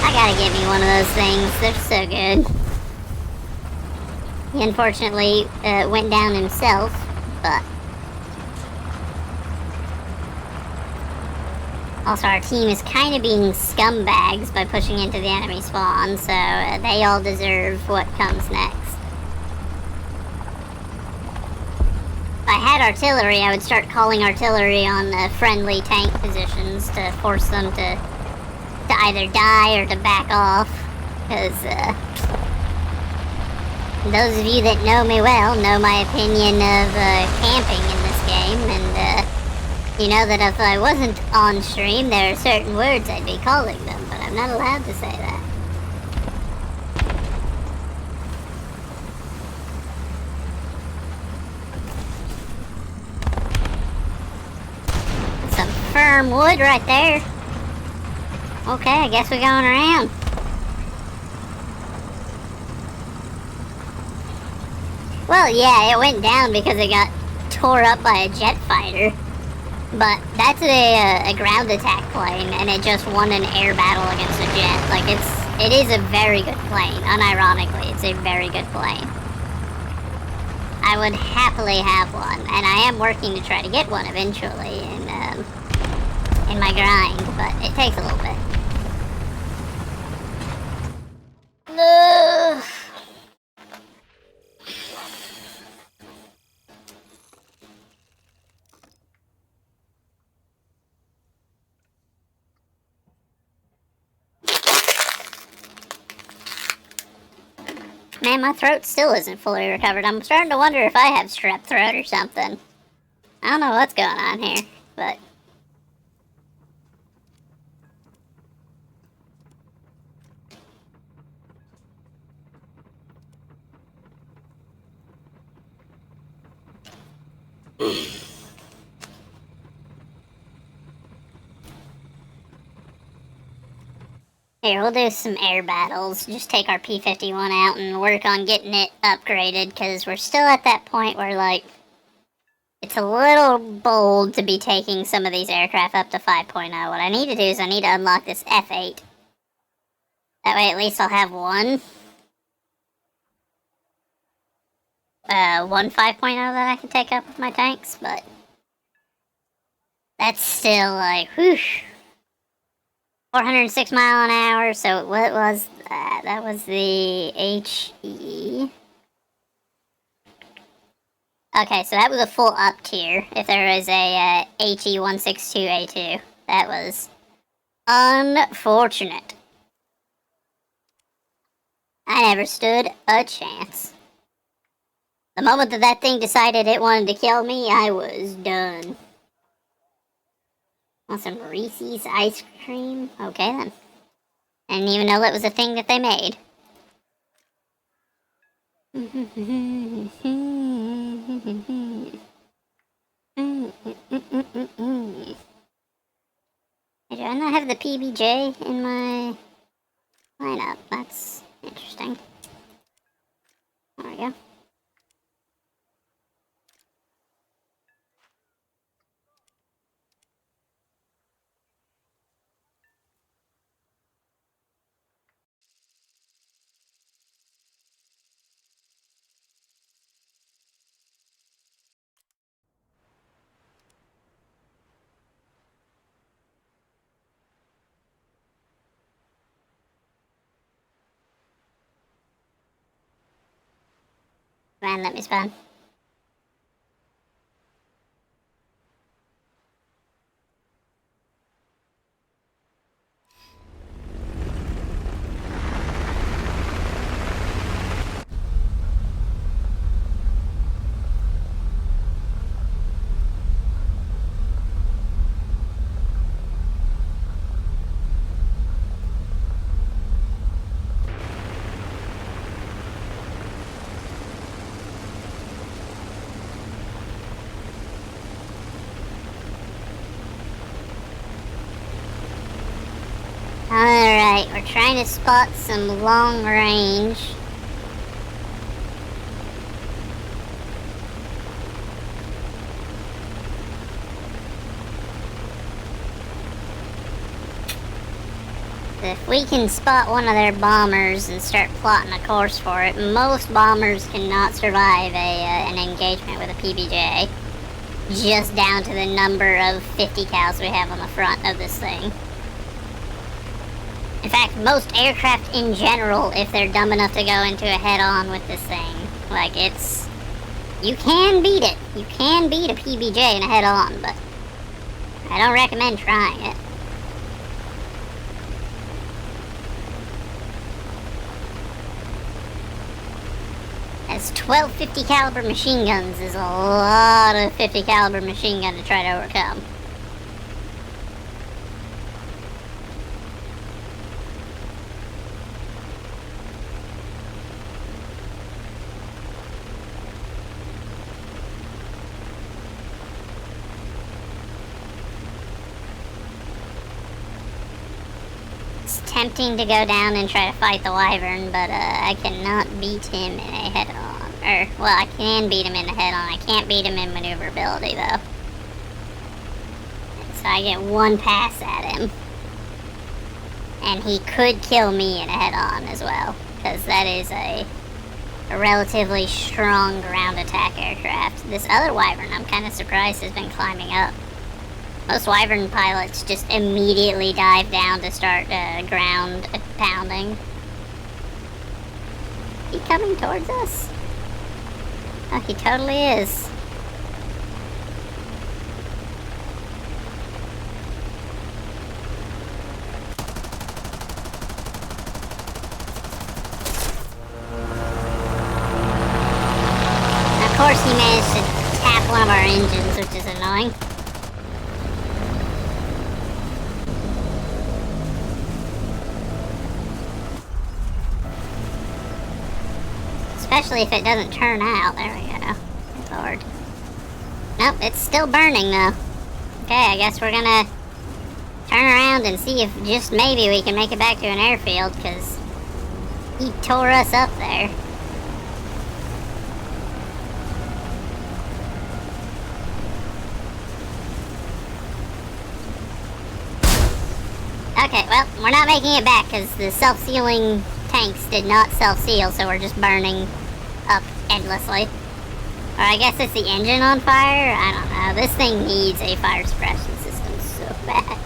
I gotta get me one of those things. They're so good. He unfortunately went down himself, but... Also, our team is kind of being scumbags by pushing into the enemy spawn, so they all deserve what comes next. If I had artillery, I would start calling artillery on friendly tank positions to force them to either die or to back off, because those of you that know me well know my opinion of camping in this game, and you know that if I wasn't on stream, there are certain words I'd be calling them, but I'm not allowed to say that. Some firm wood right there. Okay, I guess we're going around. Well, yeah, it went down because it got tore up by a jet fighter. But that's a ground attack plane, and it just won an air battle against a jet. Like, it is a very good plane. Unironically, it's a very good plane. I would happily have one, and I am working to try to get one eventually in my grind, but it takes a little bit. Ugh. Man, my throat still isn't fully recovered. I'm starting to wonder if I have strep throat or something. I don't know what's going on here, but... Here, we'll do some air battles. Just take our P-51 out and work on getting it upgraded, because we're still at that point where, like, it's a little bold to be taking some of these aircraft up to 5.0. What I need to do is I need to unlock this F-8. That way at least I'll have one 5.0 that I can take up with my tanks, but that's still, like, whoosh. 406 mile an hour, so what was that? That was the HE. Okay, so that was a full up tier. If there was a HE162A2, that was unfortunate. I never stood a chance. The moment that thing decided it wanted to kill me, I was done. Want some Reese's ice cream? Okay then. I didn't even know that was a thing that they made. Do I not have the PBJ in my lineup? That's interesting. There we go. Man, let me spawn. Alright, we're trying to spot some long range. If we can spot one of their bombers and start plotting a course for it, most bombers cannot survive an engagement with a PBJ. Just down to the number of 50 cals we have on the front of this thing. In fact, most aircraft in general, if they're dumb enough to go into a head-on with this thing, like it's... You can beat it. You can beat a PBJ in a head-on, but I don't recommend trying it. As 12 50 caliber machine guns is a lot of 50 caliber machine gun to try to overcome. It's tempting to go down and try to fight the Wyvern, but I cannot beat him in a head-on. Or, well, I can beat him in a head-on. I can't beat him in maneuverability, though. So I get one pass at him. And he could kill me in a head-on as well, because that is a relatively strong ground attack aircraft. This other Wyvern, I'm kind of surprised, has been climbing up. Most Wyvern pilots just immediately dive down to start ground pounding. He coming towards us? Oh, he totally is. Of course he managed to tap one of our engines, which is annoying. Especially if it doesn't turn out. There we go. Good lord. Nope, it's still burning though. Okay, I guess we're gonna turn around and see if just maybe we can make it back to an airfield, because he tore us up there. Okay, well, we're not making it back because the self-sealing tanks did not self-seal, so we're just burning up endlessly. Or I guess it's the engine on fire? I don't know. This thing needs a fire suppression system so bad.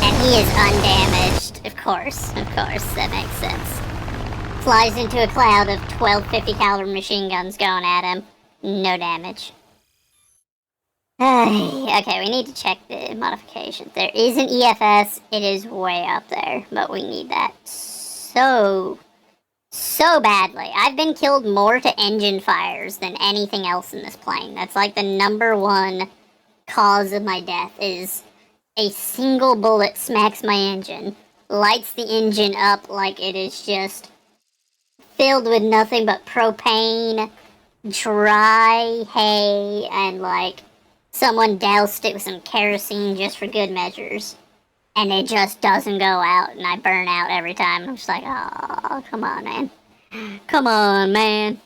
And he is undamaged. Of course, that makes sense. Flies into a cloud of 12 50 caliber machine guns going at him. No damage. Okay, we need to check the modifications. There is an EFS. It is way up there, but we need that so badly. I've been killed more to engine fires than anything else in this plane. That's like the #1 cause of my death is a single bullet smacks my engine, lights the engine up like it is just filled with nothing but propane, dry hay, and like someone doused it with some kerosene just for good measures. And it just doesn't go out, and I burn out every time. I'm just like, oh, come on, man. Come on, man.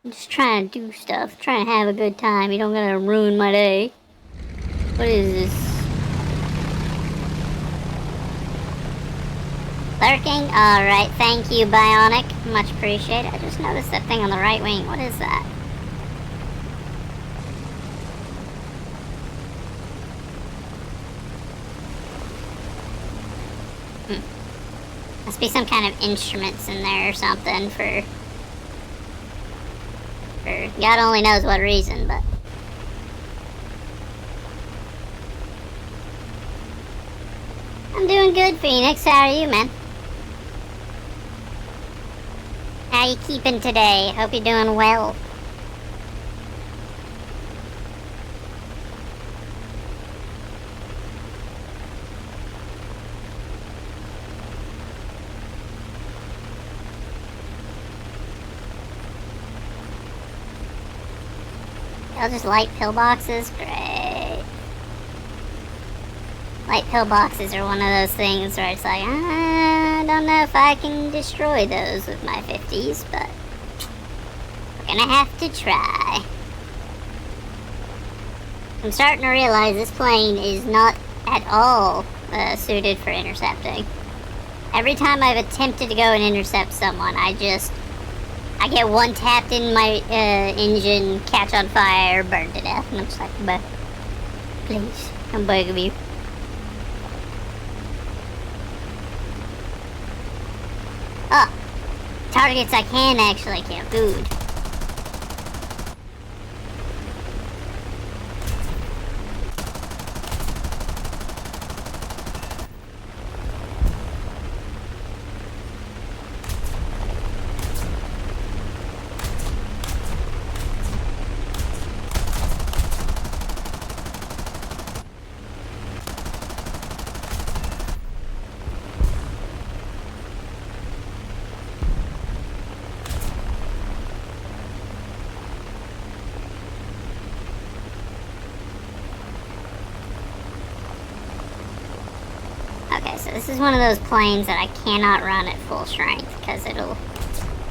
I'm just trying to do stuff, trying to have a good time. You don't gotta ruin my day. What is this? Lurking? Alright, thank you, Bionic. Much appreciated. I just noticed that thing on the right wing. What is that? Must be some kind of instruments in there or something for God only knows what reason, but I'm doing good, Phoenix. How are you, man? How you keeping today? Hope you're doing well. Y'all just light pillboxes? Great. Light pillboxes are one of those things where it's like, I don't know if I can destroy those with my 50s, but we're gonna have to try. I'm starting to realize this plane is not at all suited for intercepting. Every time I've attempted to go and intercept someone, I get one tapped in my engine, catch on fire, burn to death, and I'm just like, but please, I'm begging you. Oh, targets I can actually kill. Good. Okay, so this is one of those planes that I cannot run at full strength because it'll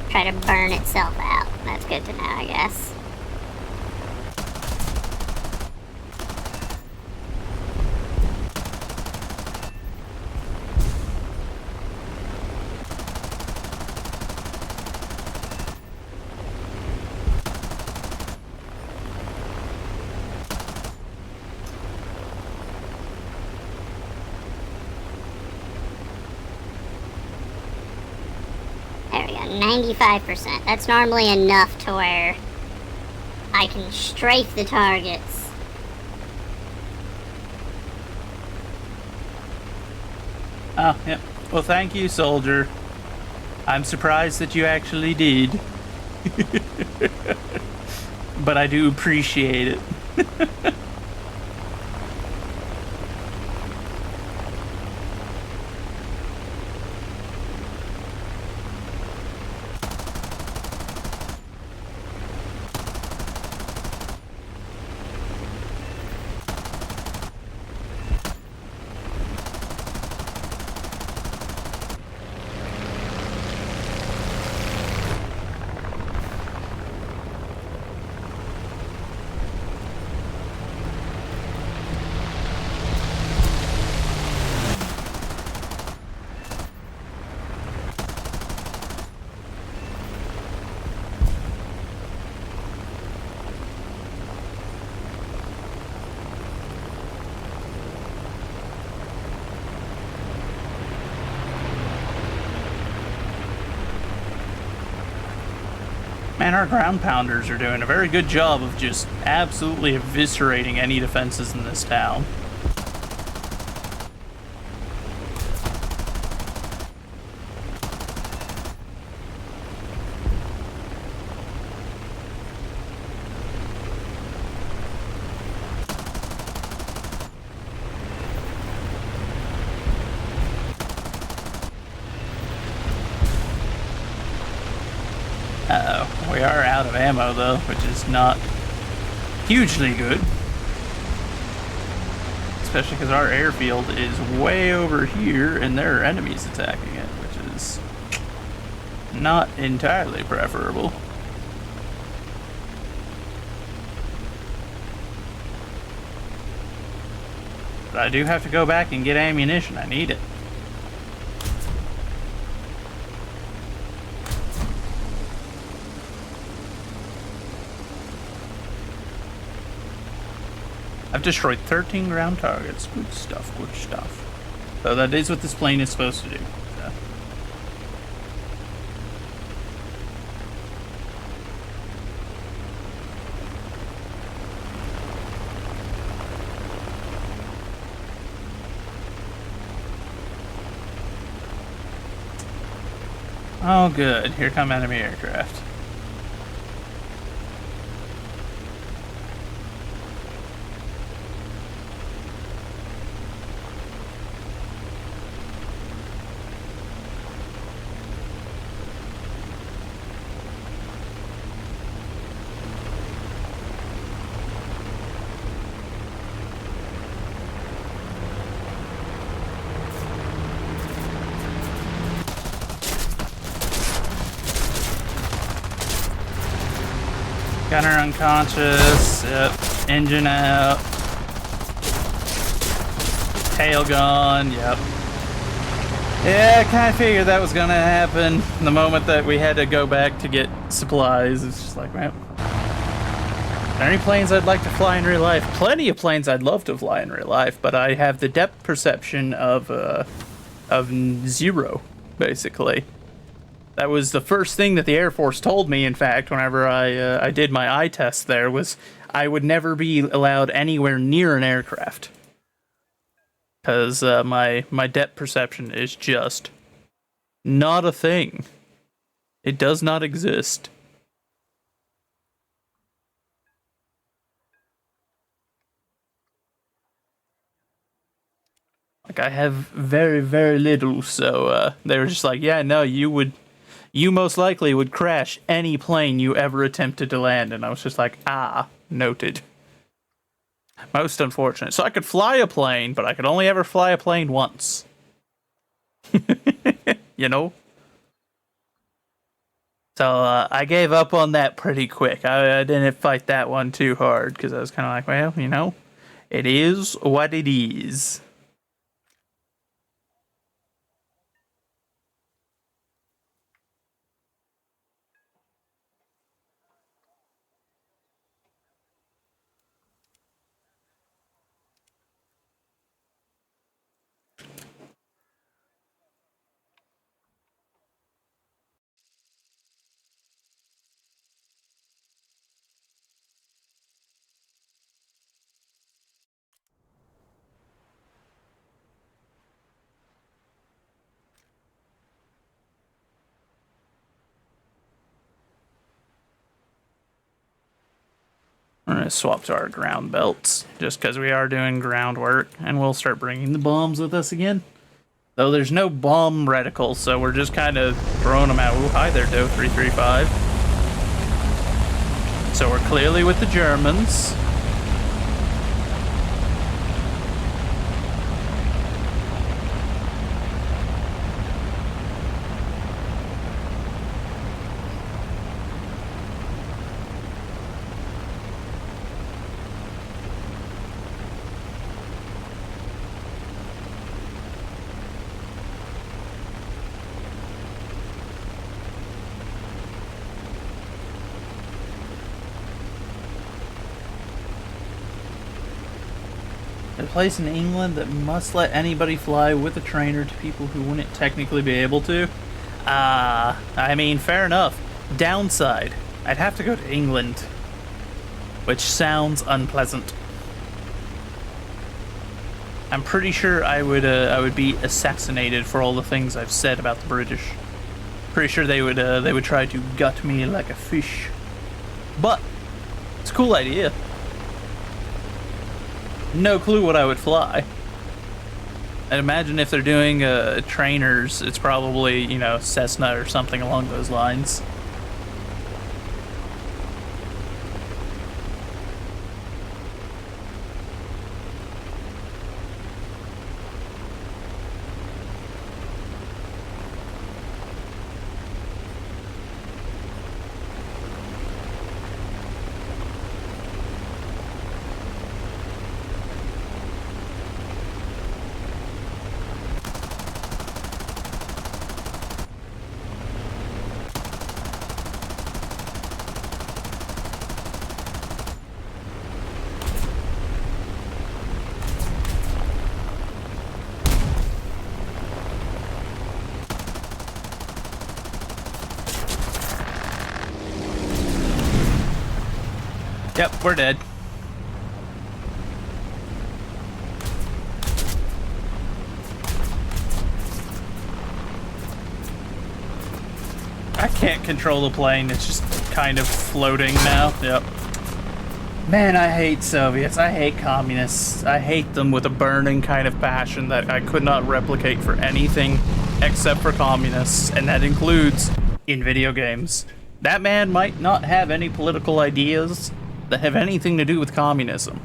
try to burn itself out. That's good to know, I guess. There we go, 95%. That's normally enough to where I can strafe the targets. Oh, yep. Well, thank you, soldier. I'm surprised that you actually did. But I do appreciate it. Man, our ground pounders are doing a very good job of just absolutely eviscerating any defenses in this town. Uh-oh, we are out of ammo though, which is not hugely good. Especially because our airfield is way over here and there are enemies attacking it, which is not entirely preferable. But I do have to go back and get ammunition. I need it. I've destroyed 13 ground targets. Good stuff, good stuff. So that is what this plane is supposed to do. So. Oh good, here come enemy aircraft. Got her unconscious. Yep. Engine out. Tail gone. Yep. Yeah, I kind of figured that was gonna happen. The moment that we had to go back to get supplies, it's just like, man. Are there any planes I'd like to fly in real life? Plenty of planes I'd love to fly in real life, but I have the depth perception of 0, basically. That was the first thing that the Air Force told me, in fact, whenever I did my eye test there, was I would never be allowed anywhere near an aircraft. Because my depth perception is just not a thing. It does not exist. Like, I have very, very little, so they were just like, yeah, no, you most likely would crash any plane you ever attempted to land. And I was just like, noted. Most unfortunate. So I could fly a plane, but I could only ever fly a plane once. You know? So I gave up on that pretty quick. I didn't fight that one too hard, because I was kind of like, well, you know, it is what it is. We're going to swap to our ground belts, just because we are doing ground work, and we'll start bringing the bombs with us again. Though there's no bomb reticles, so we're just kind of throwing them out. Ooh, hi there, Doe 335. So we're clearly with the Germans. A place in England that must let anybody fly with a trainer to people who wouldn't technically be able to. I mean, fair enough. Downside, I'd have to go to England, which sounds unpleasant. I'm pretty sure I would be assassinated for all the things I've said about the British. Pretty sure they would try to gut me like a fish. But it's a cool idea. No clue what I would fly. I'd imagine if they're doing trainers, it's probably, you know, Cessna or something along those lines. Yep, we're dead. I can't control the plane, it's just kind of floating now. Yep. Man, I hate Soviets, I hate communists. I hate them with a burning kind of passion that I could not replicate for anything except for communists, and that includes in video games. That man might not have any political ideas that have anything to do with communism,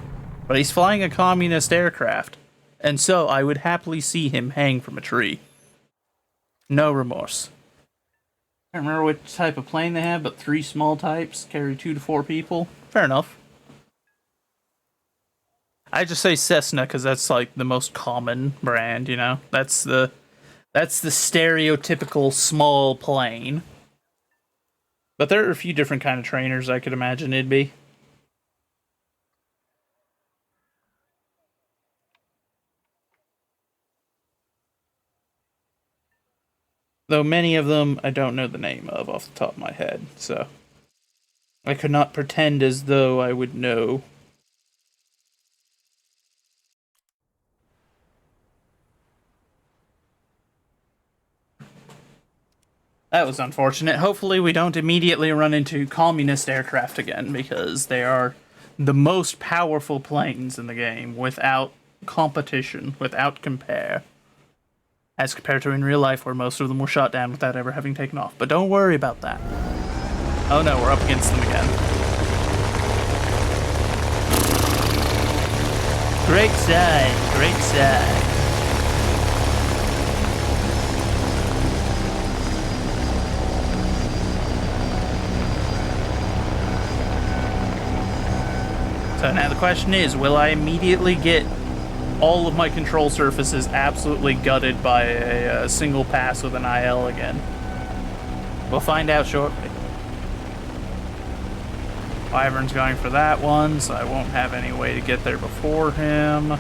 but he's flying a communist aircraft, and so I would happily see him hang from a tree. No remorse. I don't remember which type of plane they have, but 3 small types carry 2 to 4 people. Fair enough. I just say Cessna because that's like the most common brand, you know? That's the stereotypical small plane. But there are a few different kind of trainers I could imagine it'd be. Though many of them I don't know the name of off the top of my head, so I could not pretend as though I would know. That was unfortunate. Hopefully we don't immediately run into communist aircraft again, because they are the most powerful planes in the game, without competition, without compare. As compared to in real life, where most of them were shot down without ever having taken off. But don't worry about that. Oh no, we're up against them again. Great side, great side. So now the question is, will I immediately get all of my control surfaces absolutely gutted by a single pass with an IL again? We'll find out shortly. Wyvern's going for that one, so I won't have any way to get there before him.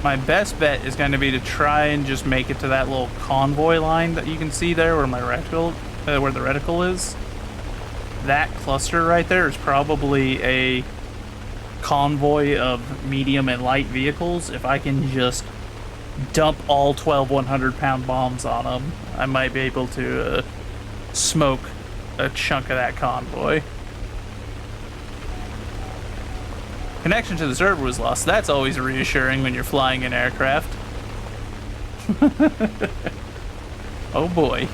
My best bet is going to be to try and just make it to that little convoy line that you can see there, where my reticle, where the reticle is. That cluster right there is probably a convoy of medium and light vehicles. If I can just dump all 12 100-pound bombs on them, I might be able to smoke a chunk of that convoy. Connection to the server was lost. That's always reassuring when you're flying an aircraft. Oh boy.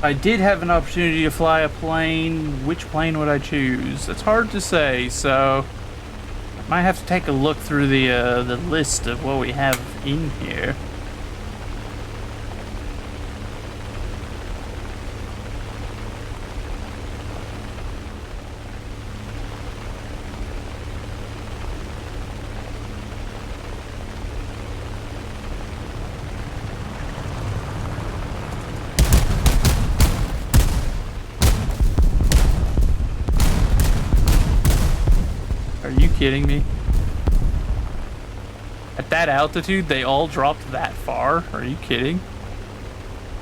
I did have an opportunity to fly a plane. Which plane would I choose? It's hard to say, so I might have to take a look through the list of what we have in here. Kidding me? At that altitude, they all dropped that far? Are you kidding?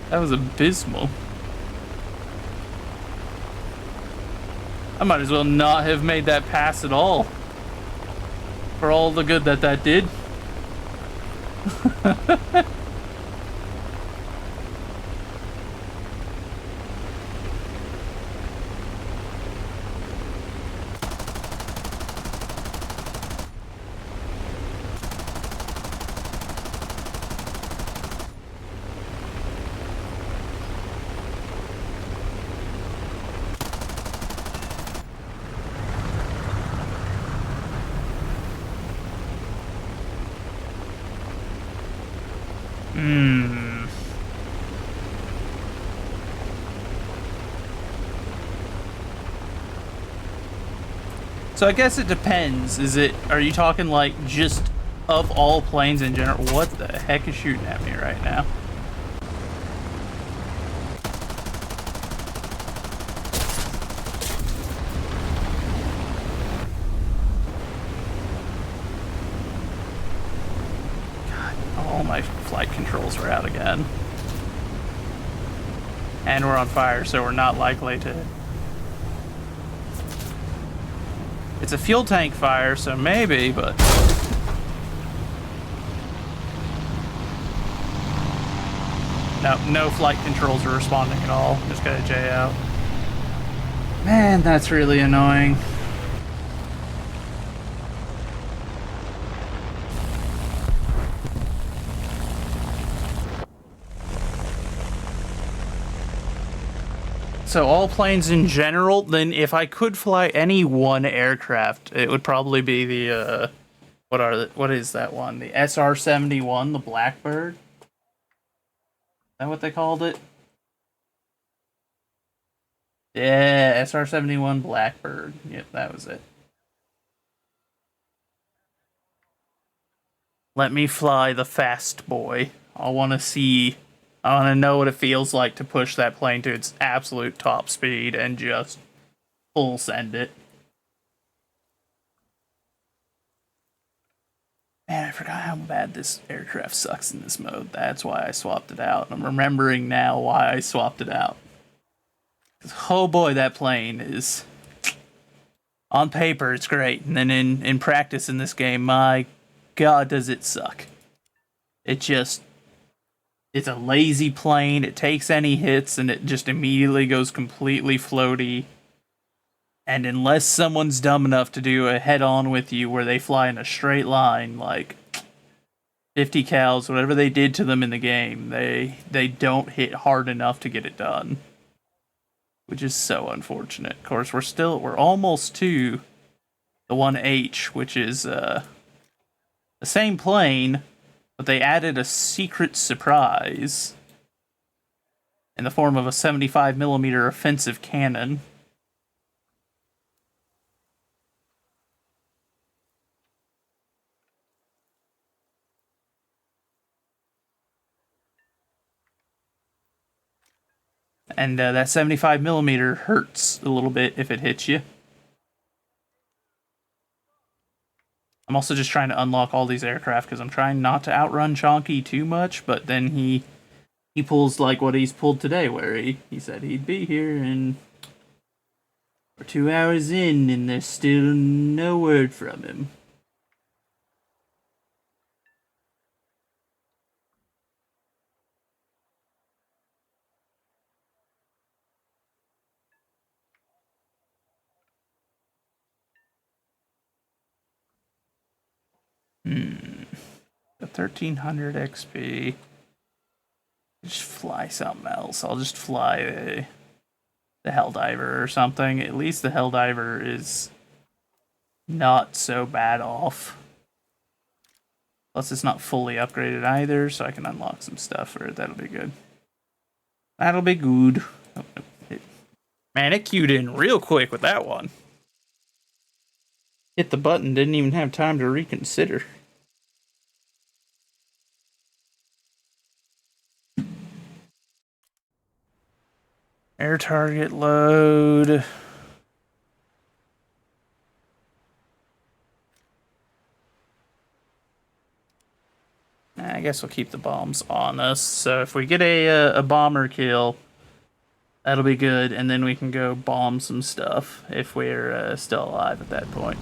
That was abysmal. I might as well not have made that pass at all. For all the good that that did. So I guess it depends. Are you talking like just of all planes in general? What the heck is shooting at me right now? God, all my flight controls are out again. And we're on fire, so we're not likely to... It's a fuel tank fire, so maybe, but... No flight controls are responding at all. Just got a J out. Man, that's really annoying. So all planes in general, then if I could fly any one aircraft, it would probably be the, what is that one? The SR-71, the Blackbird? Is that what they called it? Yeah, SR-71 Blackbird. Yep, that was it. Let me fly the fast boy. I want to know what it feels like to push that plane to its absolute top speed and just full send it. Man, I forgot how bad this aircraft sucks in this mode. That's why I swapped it out. I'm remembering now why I swapped it out. Oh boy, that plane is... On paper, it's great. And then in practice in this game, my god, does it suck. It's a lazy plane, it takes any hits, and it just immediately goes completely floaty. And unless someone's dumb enough to do a head-on with you where they fly in a straight line, like 50 cals, whatever they did to them in the game, they don't hit hard enough to get it done. Which is so unfortunate. Of course, we're almost to the 1H, which is the same plane, but they added a secret surprise in the form of a 75mm offensive cannon. And that 75mm hurts a little bit if it hits you. I'm also just trying to unlock all these aircraft because I'm trying not to outrun Chonky too much, but then he pulls like what he's pulled today, where he said he'd be here and we're 2 hours in and there's still no word from him. The 1300 XP. Just fly something else. I'll just fly the Helldiver or something. At least the Helldiver is not so bad off. Plus it's not fully upgraded either, so I can unlock some stuff for it. That'll be good. That'll be good. Man, it queued in real quick with that one. Hit the button, didn't even have time to reconsider. Air target load. I guess we'll keep the bombs on us. So if we get a bomber kill, that'll be good, and then we can go bomb some stuff if we're still alive at that point.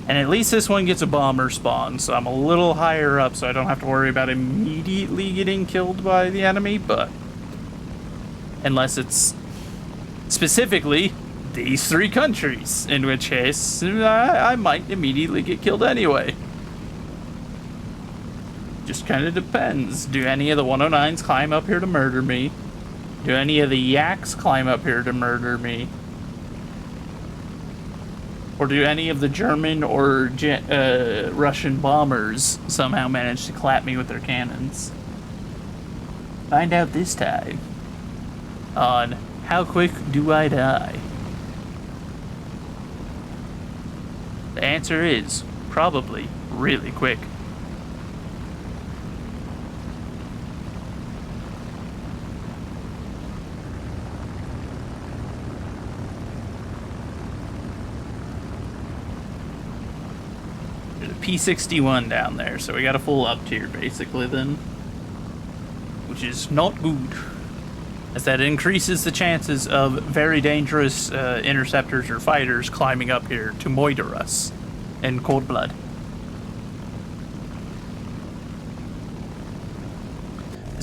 And at least this one gets a bomber spawn, so I'm a little higher up, so I don't have to worry about immediately getting killed by the enemy, but unless it's specifically these three countries, in which case I might immediately get killed anyway. Just kind of depends. Do any of the 109s climb up here to murder me? Do any of the Yaks climb up here to murder me? Or do any of the German or Russian bombers somehow manage to clap me with their cannons? Find out this time on How Quick Do I Die? The answer is probably really quick. There's a P-61 down there, so we got a full up tier basically then, which is not good, as that increases the chances of very dangerous interceptors or fighters climbing up here to moiter us in cold blood.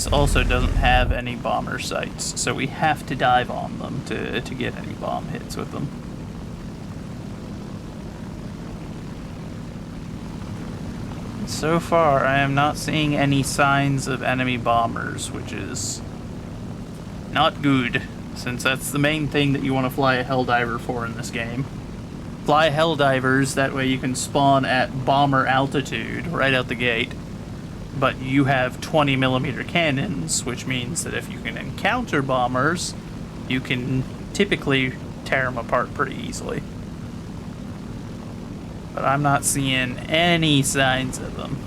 base also doesn't have any bomber sights, so we have to dive on them to get any bomb hits with them. So far, I am not seeing any signs of enemy bombers, which is not good, since that's the main thing that you want to fly a Helldiver for in this game. Fly Helldivers, that way you can spawn at bomber altitude right out the gate, but you have 20mm cannons, which means that if you can encounter bombers, you can typically tear them apart pretty easily. But I'm not seeing any signs of them.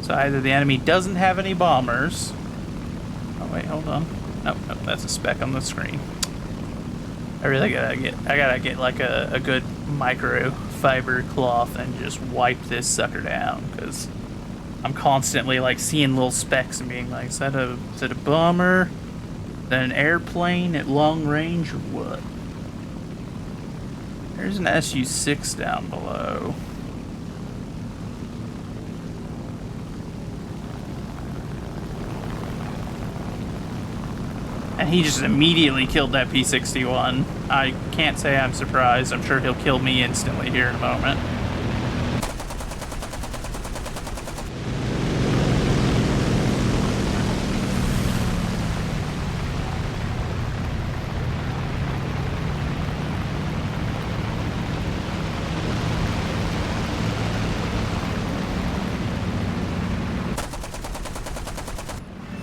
So either the enemy doesn't have any bombers. Oh wait, hold on. Nope, that's a speck on the screen. I really gotta get like a good microfiber cloth and just wipe this sucker down, because I'm constantly like seeing little specks and being like, is that a bomber? Is that an airplane at long range or what? There's an SU-6 down below. And he just immediately killed that P-61. I can't say I'm surprised. I'm sure he'll kill me instantly here in a moment.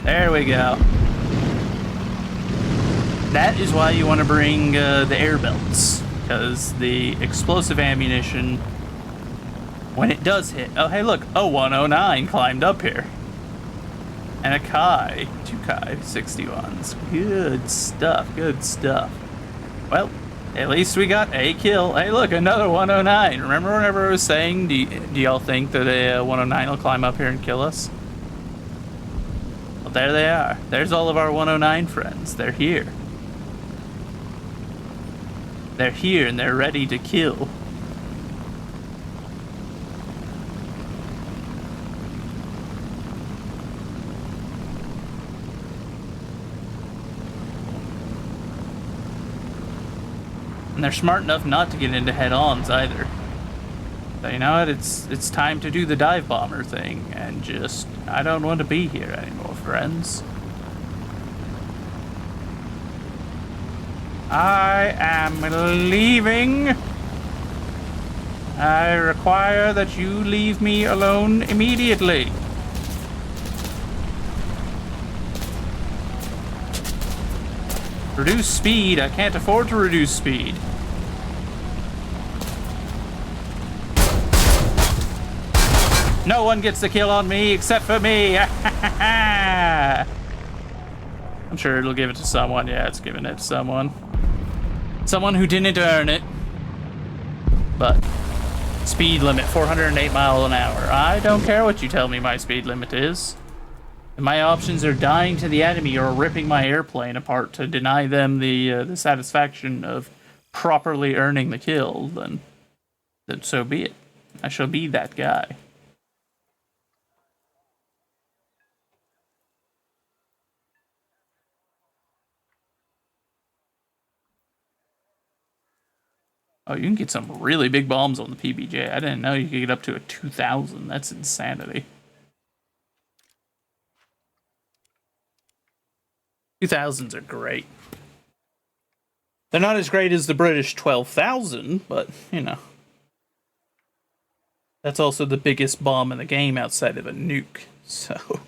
There we go. That is why you want to bring the air belts, because the explosive ammunition, when it does hit... Oh, hey, look, a 109 climbed up here. And a Kai, 2 Kai 61s. Good stuff, good stuff. Well, at least we got a kill. Hey, look, another 109. Remember whenever I was saying, do y'all think that a 109 will climb up here and kill us? Well, there they are. There's all of our 109 friends. They're here. They're here and they're ready to kill. And they're smart enough not to get into head-ons either. So you know what? It's time to do the dive bomber thing and just, I don't want to be here anymore, friends. I am leaving. I require that you leave me alone immediately. Reduce speed. I can't afford to reduce speed. No one gets the kill on me except for me. I'm sure it'll give it to someone. Yeah, it's giving it to someone. Someone who didn't earn it. But speed limit 408 miles an hour. I don't care what you tell me my speed limit is. If my options are dying to the enemy or ripping my airplane apart to deny them the satisfaction of properly earning the kill, then so be it. I shall be that guy. Oh, you can get some really big bombs on the PBJ. I didn't know you could get up to a 2,000. That's insanity. 2,000s are great. They're not as great as the British 12,000, but, you know. That's also the biggest bomb in the game outside of a nuke, so...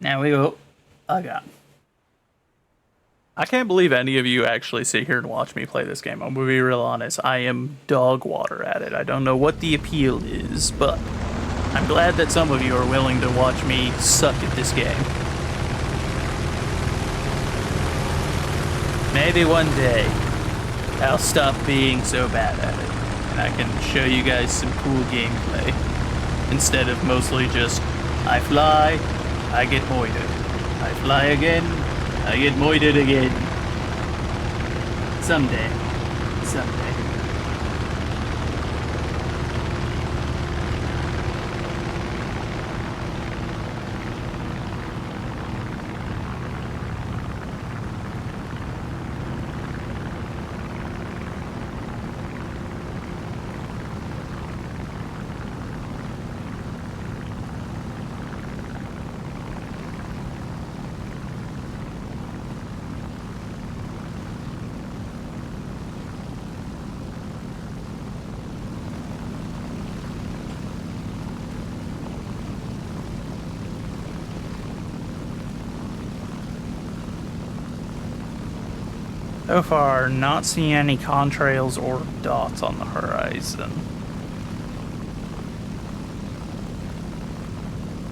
Now we go again. I can't believe any of you actually sit here and watch me play this game. I'm gonna be real honest. I am dog water at it. I don't know what the appeal is, but I'm glad that some of you are willing to watch me suck at this game. Maybe one day I'll stop being so bad at it, and I can show you guys some cool gameplay instead of mostly just I fly, I get moided. I fly again, I get moided again. Someday. So far, not seeing any contrails or dots on the horizon.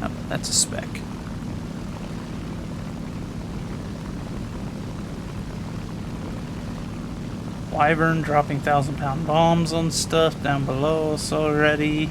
Oh, that's a speck. Wyvern dropping 1,000-pound bombs on stuff down below us already.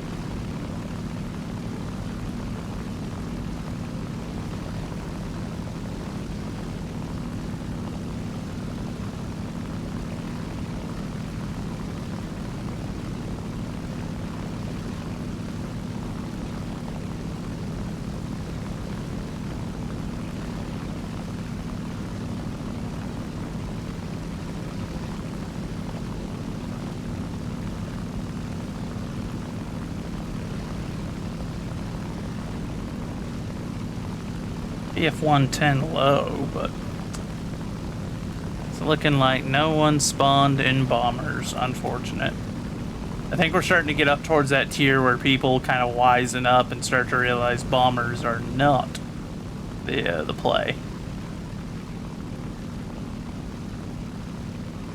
BF-110 low, but it's looking like no one spawned in bombers. Unfortunate. I think we're starting to get up towards that tier where people kind of wisen up and start to realize bombers are not the play.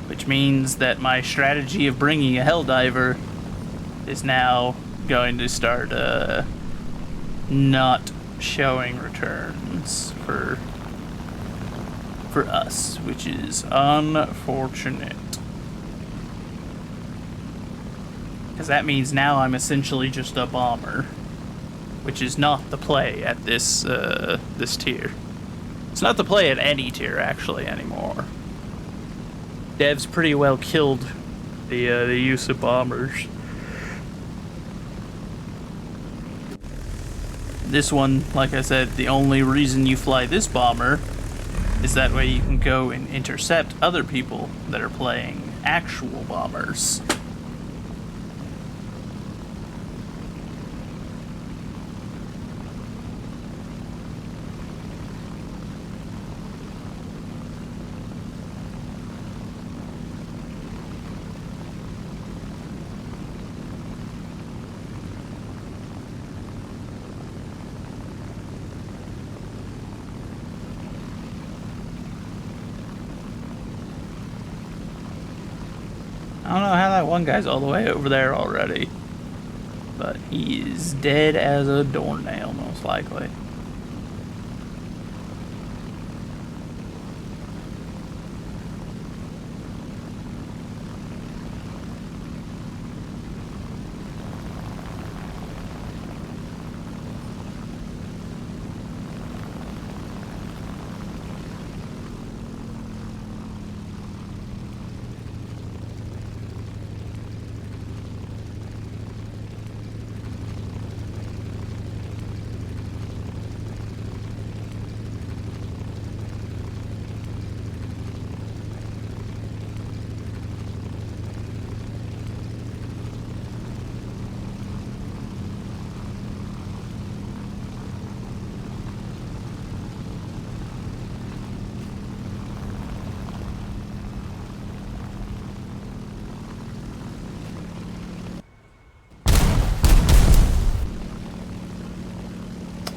Which means that my strategy of bringing a Helldiver is now going to start not showing returns for us, which is unfortunate. Because that means now I'm essentially just a bomber, which is not the play at this this tier. It's not the play at any tier actually anymore. Devs pretty well killed the use of bombers. This one, like I said, the only reason you fly this bomber is that way you can go and intercept other people that are playing actual bombers. I don't know how that one guy's all the way over there already, but he is dead as a doornail, most likely.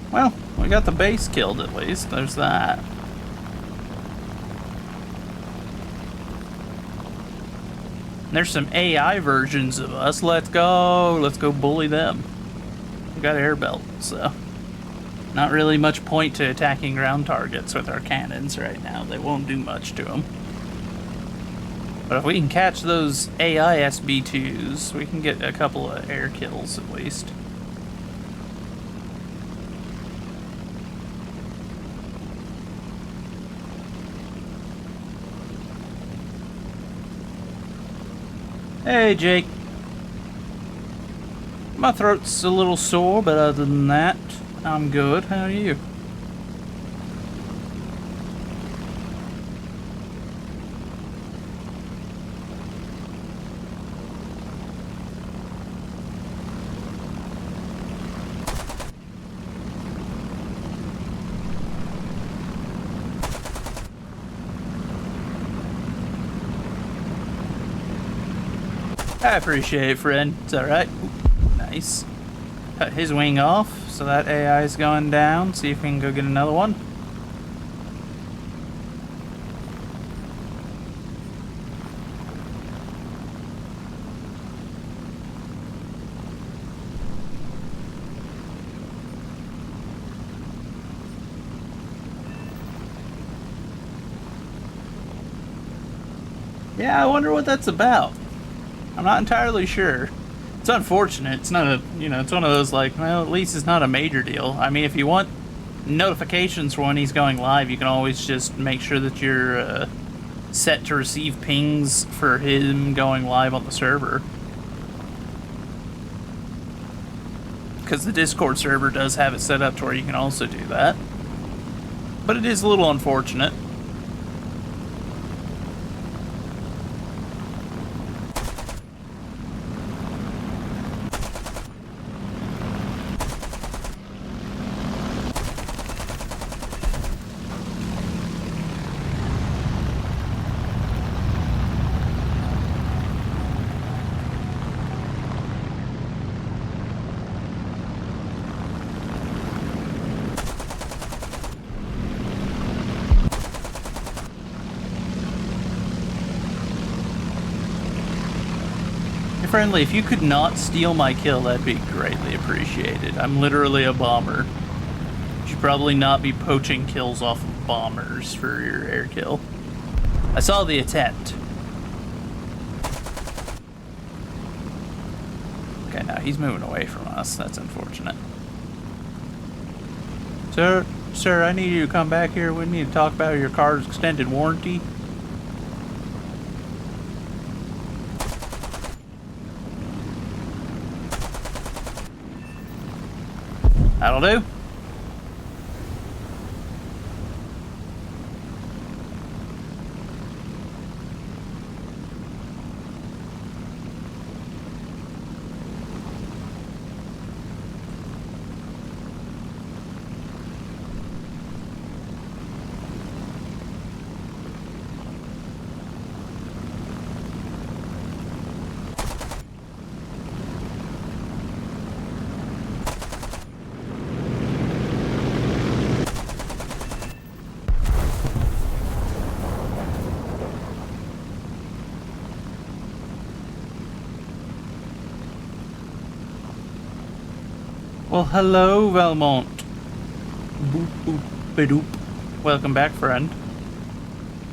Well, we got the base killed at least. There's that. There's some AI versions of us. Let's go. Let's go bully them. We got air belt, so not really much point to attacking ground targets with our cannons right now. They won't do much to them. But if we can catch those AI SB2s, we can get a couple of air kills at least. Hey, Jake. My throat's a little sore, but other than that, I'm good. How are you? I appreciate it, friend. It's alright. Nice. Cut his wing off, so that AI is going down. See if we can go get another one. Yeah, I wonder what that's about. I'm not entirely sure. It's unfortunate. It's not a, it's one of those like, well, at least it's not a major deal. I mean, if you want notifications for when he's going live, you can always just make sure that you're set to receive pings for him going live on the server. Because the Discord server does have it set up to where you can also do that. But it is a little unfortunate. Friendly, if you could not steal my kill, that'd be greatly appreciated. I'm literally a bomber. You should probably not be poaching kills off of bombers for your air kill. I saw the attempt. Okay, now he's moving away from us. That's unfortunate. Sir, I need you to come back here. We need to talk about your car's extended warranty. That'll do. Well, hello, Valmont. Boop, boop, ba-doop. Welcome back, friend.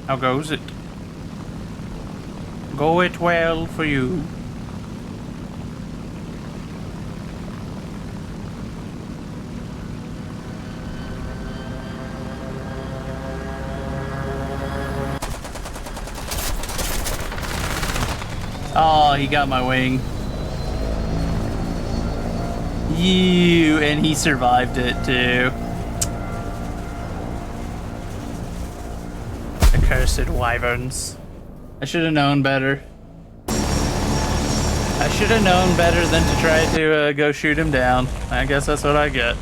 How goes it? Go it well for you. Oh, he got my wing. And he survived it too. Accursed wyverns. I should have known better. I should have known better than to try to go shoot him down. I guess that's what I get.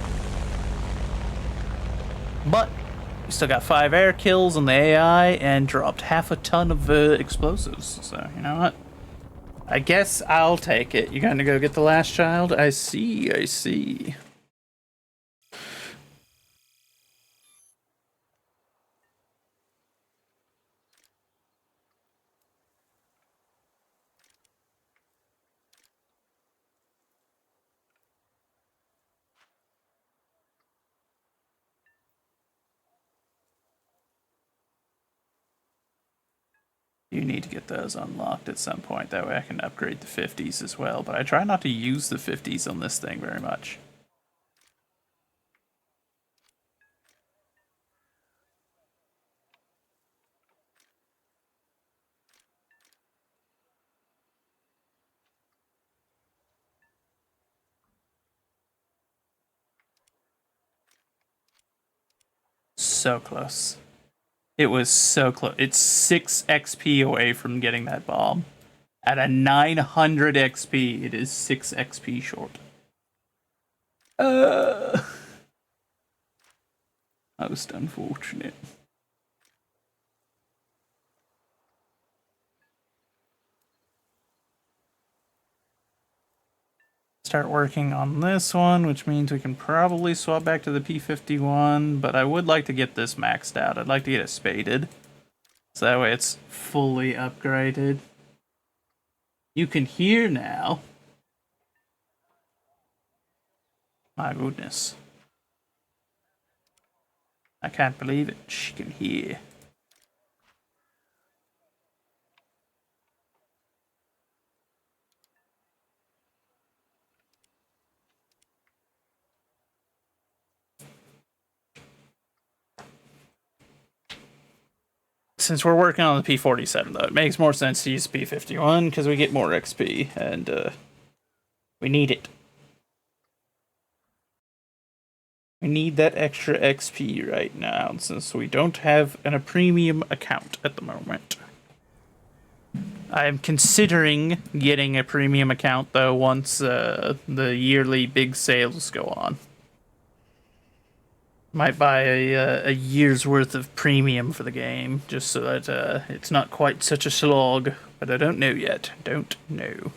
But we still got 5 air kills on the AI and dropped half a ton of explosives. So, you know what? I guess I'll take it. You gonna go get the last child? I see, I see. You need to get those unlocked at some point. That way I can upgrade the 50s as well. But I try not to use the 50s on this thing very much. So close. It was so close. It's 6 XP away from getting that bomb. At a 900 XP, it is 6 XP short. Most unfortunate. Start working on this one, which means we can probably swap back to the P51, but I would like to get this maxed out. I'd like to get it spaded, so that way it's fully upgraded. You can hear now. My goodness. I can't believe it. She can hear. Since we're working on the P47, though, it makes more sense to use P51 because we get more XP, and we need it. We need that extra XP right now, since we don't have a premium account at the moment. I am considering getting a premium account, though, once the yearly big sales go on. Might buy a year's worth of premium for the game, just so that it's not quite such a slog. But I don't know yet. Don't know.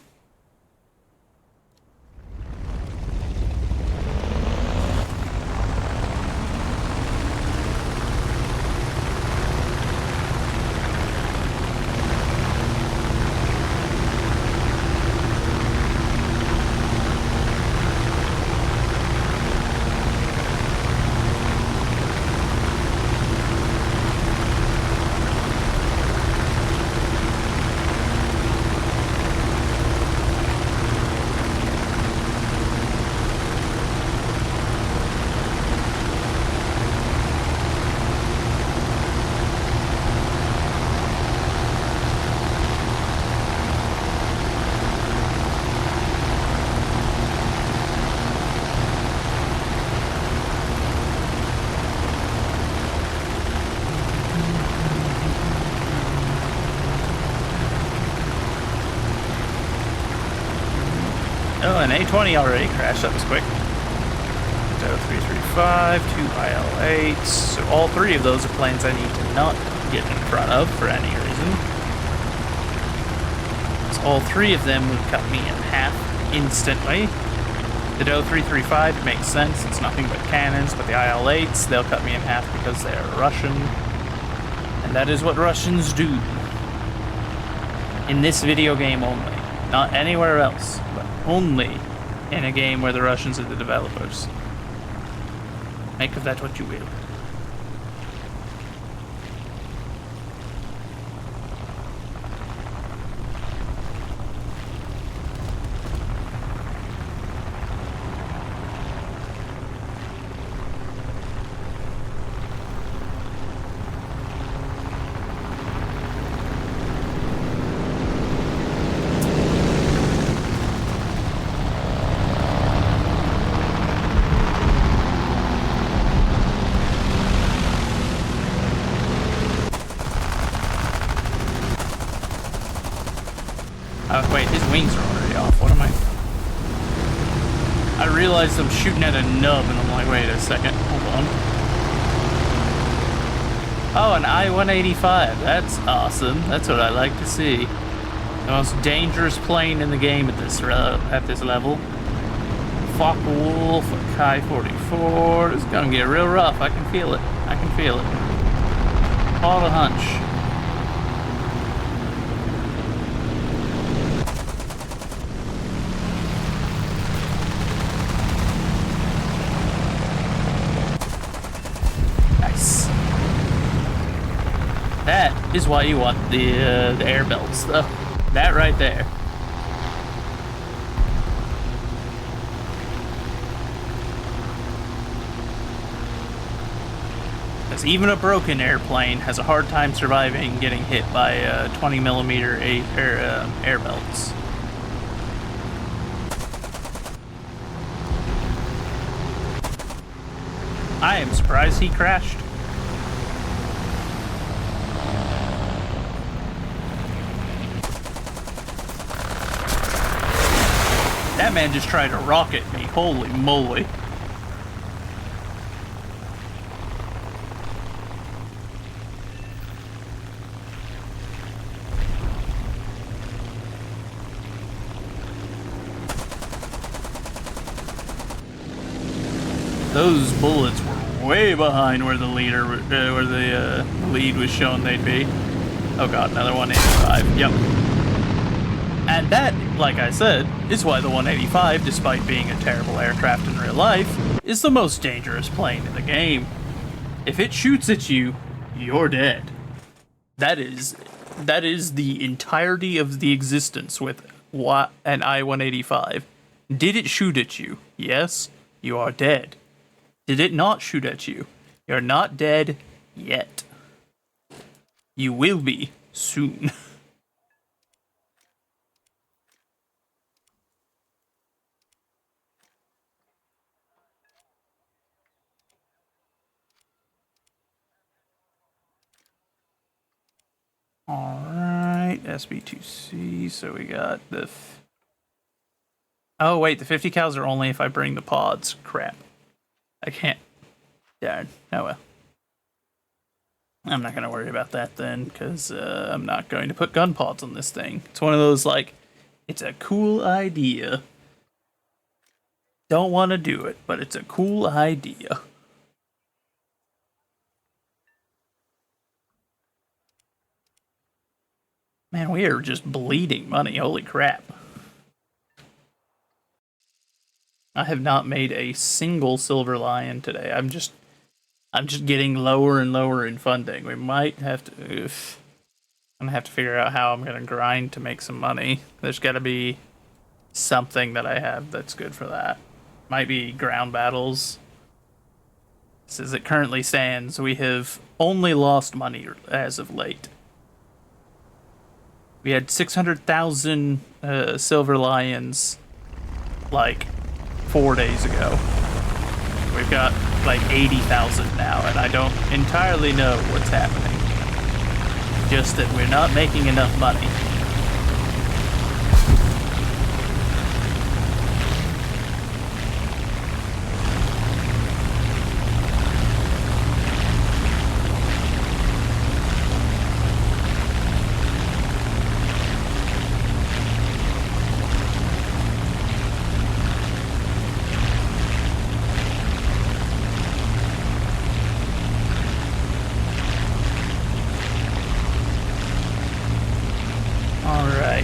Oh, an A20 already crashed. That was quick. 0335, 2 IL-8s. So all three of those are planes I need to not get in front of for any reason. So all three of them would cut me in half instantly. The 0335 makes sense. It's nothing but cannons, but the IL-8s, they'll cut me in half because they are Russian. And that is what Russians do. In this video game only. Not anywhere else, but only in a game where the Russians are the developers. Make of that what you will. Oh, wait, his wings are already off. What am I realized I'm shooting at a nub, and I'm like, wait a second. Hold on. Oh, an I-185. That's awesome. That's what I like to see. The most dangerous plane in the game at this level. Focke-Wulf, a Ki-44. It's gonna get real rough. I can feel it. I can feel it. All the hunch. That is why you want the air belts, though. That right there. Because even a broken airplane has a hard time surviving getting hit by 20mm air belts. I am surprised he crashed. That man just tried to rocket me. Holy moly. Those bullets were way behind where the lead was shown they'd be. Oh god, another 185. Yep. And that, like I said, is why the 185, despite being a terrible aircraft in real life, is the most dangerous plane in the game. If it shoots at you, you're dead. That is the entirety of the existence with an I-185. Did it shoot at you? Yes, you are dead. Did it not shoot at you? You're not dead yet. You will be soon. Alright, SB2C, so we got the... Oh wait, the 50 cals are only if I bring the pods. Crap. I can't. Darn. Oh well. I'm not going to worry about that then, because I'm not going to put gun pods on this thing. It's one of those, like, it's a cool idea. Don't want to do it, but it's a cool idea. Man, we are just bleeding money. Holy crap. I have not made a single Silver Lion today. I'm just getting lower and lower in funding. We might have to... I'm gonna have to figure out how I'm gonna grind to make some money. There's gotta be something that I have that's good for that. Might be ground battles. So as it currently stands, we have only lost money as of late. We had 600,000 Silver Lions, like, 4 days ago. We've got, like, 80,000 now, and I don't entirely know what's happening. Just that we're not making enough money.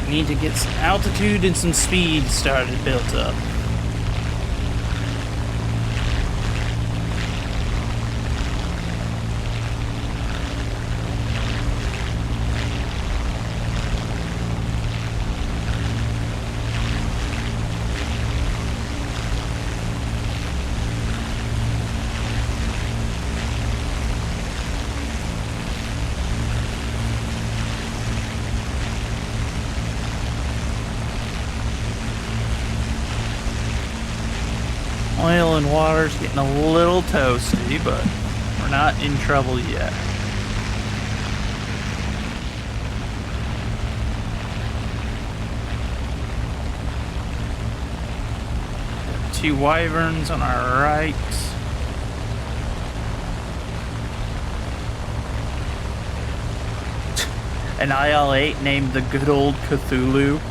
Need to get some altitude and some speed built up. Oil and water's getting a little toasty, but we're not in trouble yet. Got 2 wyverns on our right. An IL-8 named the Good Old Cthulhu.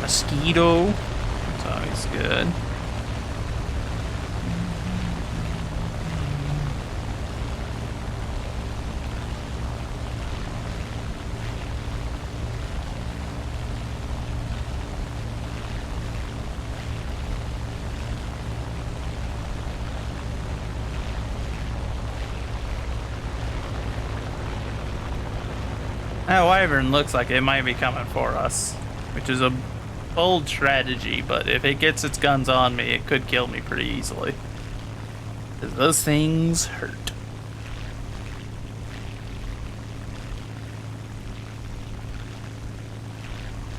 Mosquito. That's always good. That wyvern looks like it might be coming for us, which is a bold strategy, but if it gets its guns on me, it could kill me pretty easily. 'Cause those things hurt.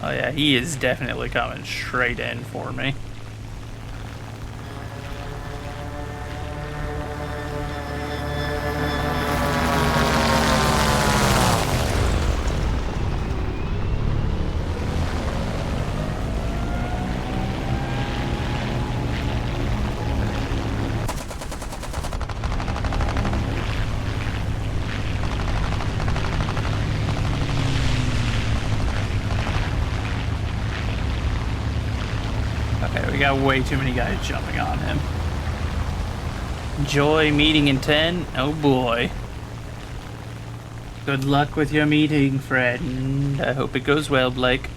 Oh yeah, he is definitely coming straight in for me. Okay, we got way too many guys jumping on him. Joy meeting in 10? Oh boy. Good luck with your meeting, friend. I hope it goes well, Blake.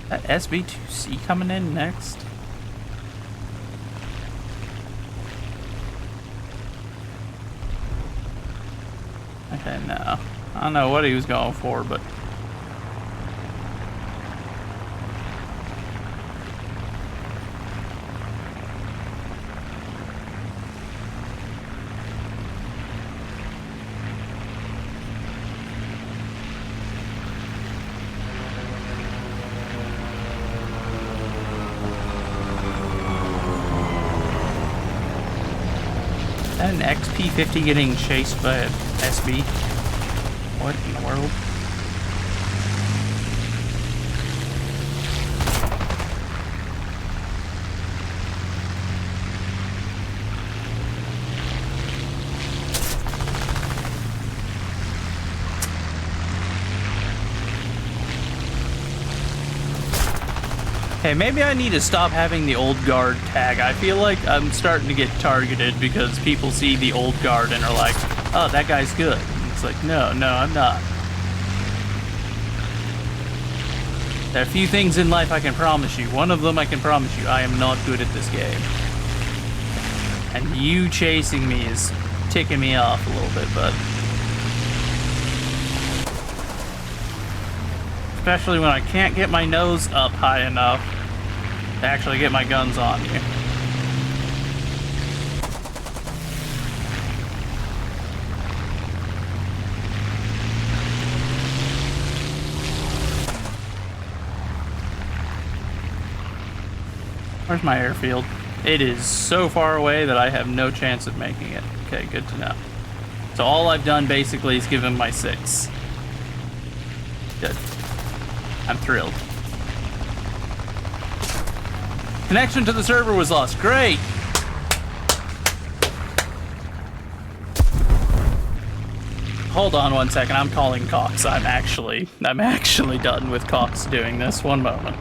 That SB2C coming in next. Okay, no. I don't know what he was going for, but... An XP50 getting chased by an SB? What in the world? Hey, maybe I need to stop having the old guard tag. I feel like I'm starting to get targeted because people see the old guard and are like, oh, that guy's good. And it's like, no, I'm not. There are a few things in life I can promise you. One of them I can promise you, I am not good at this game. And you chasing me is ticking me off a little bit, bud. Especially when I can't get my nose up high enough to actually get my guns on you. Where's my airfield? It is so far away that I have no chance of making it. Okay, good to know. So all I've done basically is give him my 6. Good. I'm thrilled. Connection to the server was lost. Great! Hold on one second. I'm calling Cox. I'm actually done with Cox doing this. One moment.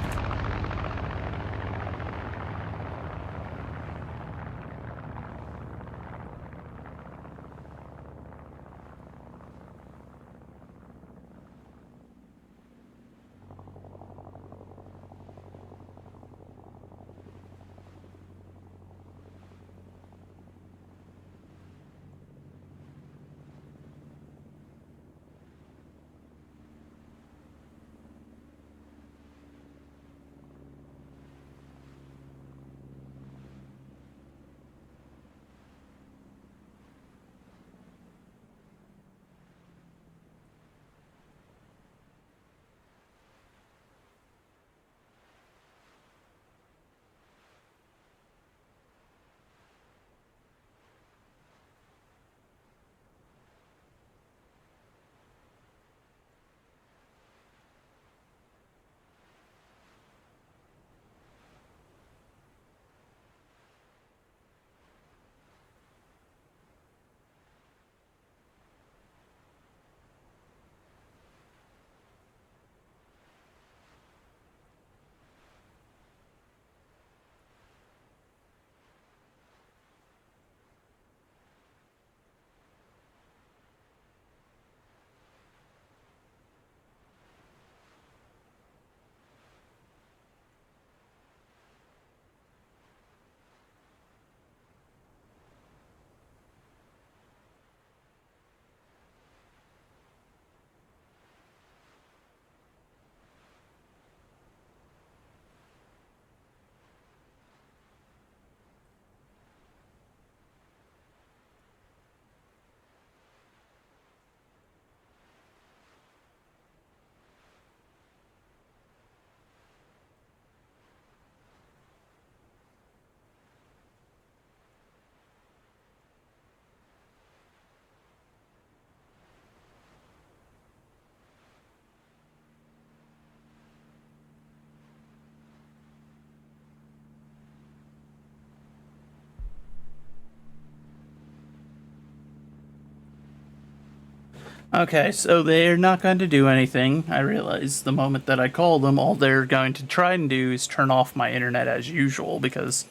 Okay, so they're not going to do anything. I realize the moment that I call them, all they're going to try and do is turn off my internet as usual because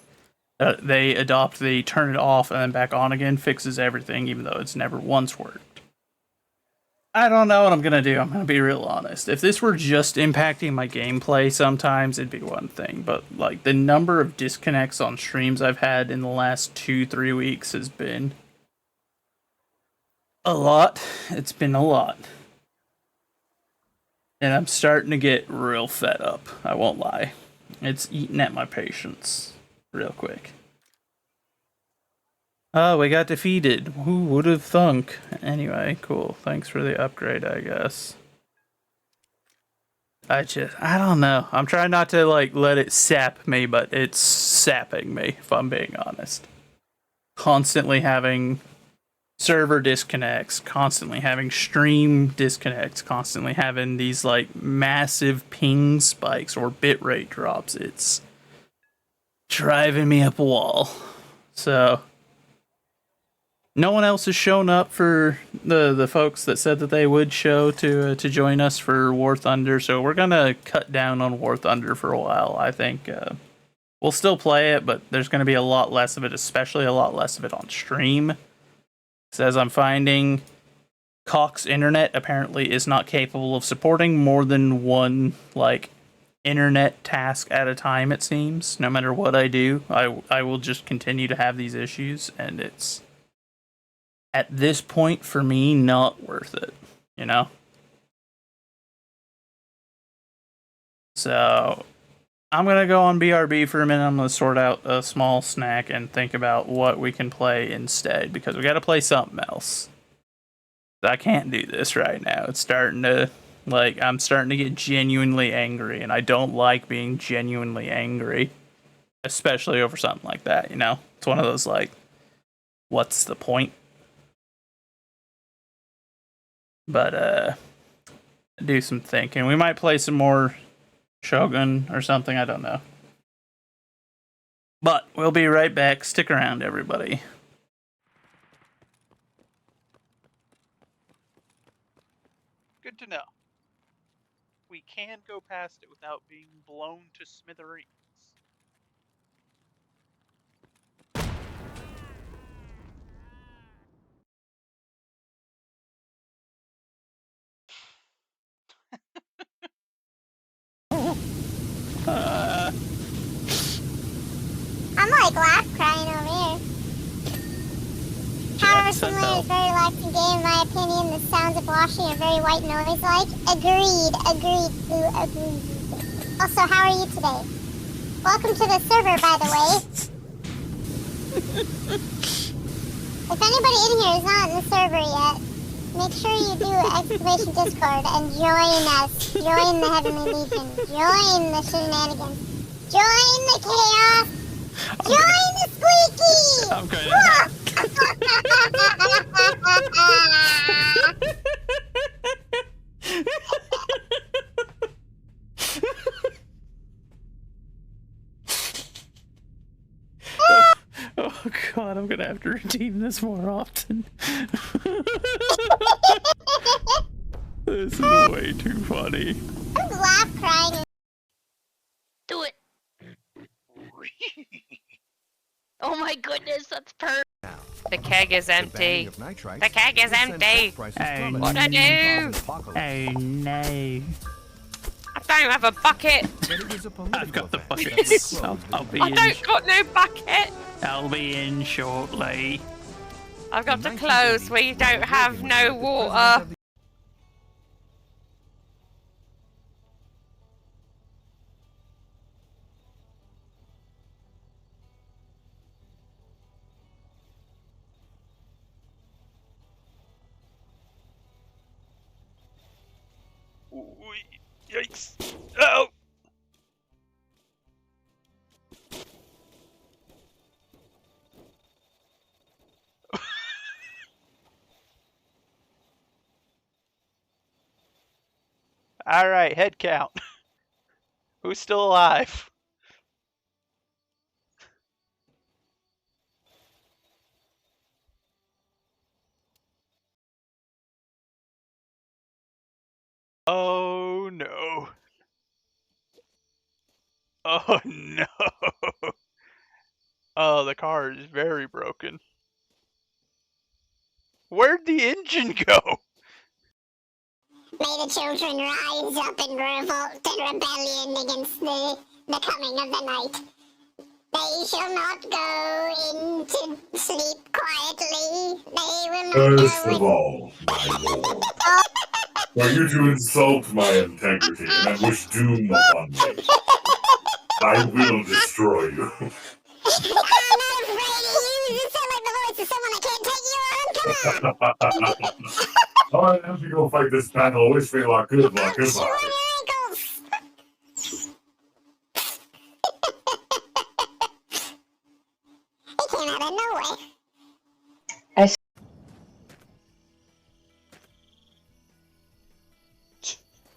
they adopt the turn it off and then back on again fixes everything, even though it's never once worked. I don't know what I'm gonna do. I'm gonna be real honest. If this were just impacting my gameplay sometimes, it'd be one thing. But, like, the number of disconnects on streams I've had in the last 2-3 weeks has been a lot. It's been a lot. And I'm starting to get real fed up. I won't lie. It's eating at my patience real quick. Oh, we got defeated. Who would have thunk? Anyway, cool. Thanks for the upgrade, I guess. I don't know. I'm trying not to, like, let it sap me, but it's sapping me, if I'm being honest. Constantly having server disconnects, constantly having stream disconnects, constantly having these, like, massive ping spikes or bitrate drops. It's driving me up a wall. So no one else has shown up for the folks that said that they would show to join us for War Thunder, so we're gonna cut down on War Thunder for a while. I think we'll still play it, but there's gonna be a lot less of it, especially a lot less of it on stream. As I'm finding, Cox Internet apparently is not capable of supporting more than one, like, internet task at a time, it seems. No matter what I do, I will just continue to have these issues, and it's, at this point, for me, not worth it, you know? So, I'm gonna go on BRB for a minute. I'm gonna sort out a small snack and think about what we can play instead, because we gotta play something else. I can't do this right now. It's starting to, like, I'm starting to get genuinely angry, and I don't like being genuinely angry, especially over something like that, you know? It's one of those, like, what's the point? But, do some thinking. We might play some more Shogun or something, I don't know. But we'll be right back. Stick around, everybody. Good to know. We can go past it without being blown to smithereens. I'm like laugh crying over here. Power Simulator is a very relaxing game, in my opinion. The sounds of washing are very white noise-like. Agreed. Ooh, agreed. Also, how are you today? Welcome to the server, by the way. If anybody in here is not in the server yet, make sure you do exclamation Discord and join us. Join the Heavenly Legion. Join the shenanigans. Join the chaos. Join the squeaky! I'm going Oh god, I'm gonna have to redeem this more often. This is way too funny. I'm laugh crying. Do it. Oh my goodness, that's perfect. The keg is empty. The keg is empty. Hey, What do I do? Hey, no. I don't have a bucket. I've got the buckets. I'll be I in. don't got no bucket. I'll be in shortly. I've got the clothes. We don't have no water. Yikes. Oh! Alright, head count. Who's still alive? Oh no. Oh no. Oh, the car is very broken. Where'd the engine go? May the children rise up in revolt and rebellion against the coming of the night. They shall not go into sleep quietly. They will not First go of in... all, my lord, for you to insult my integrity and wish doom upon me, I will destroy you. I'm not afraid of you. You sound like the voice of someone that can't take you on. Come on. Oh, I have to go fight this battle. Wish me luck. Good luck. Chew on Goodbye. your ankles. He came out of nowhere.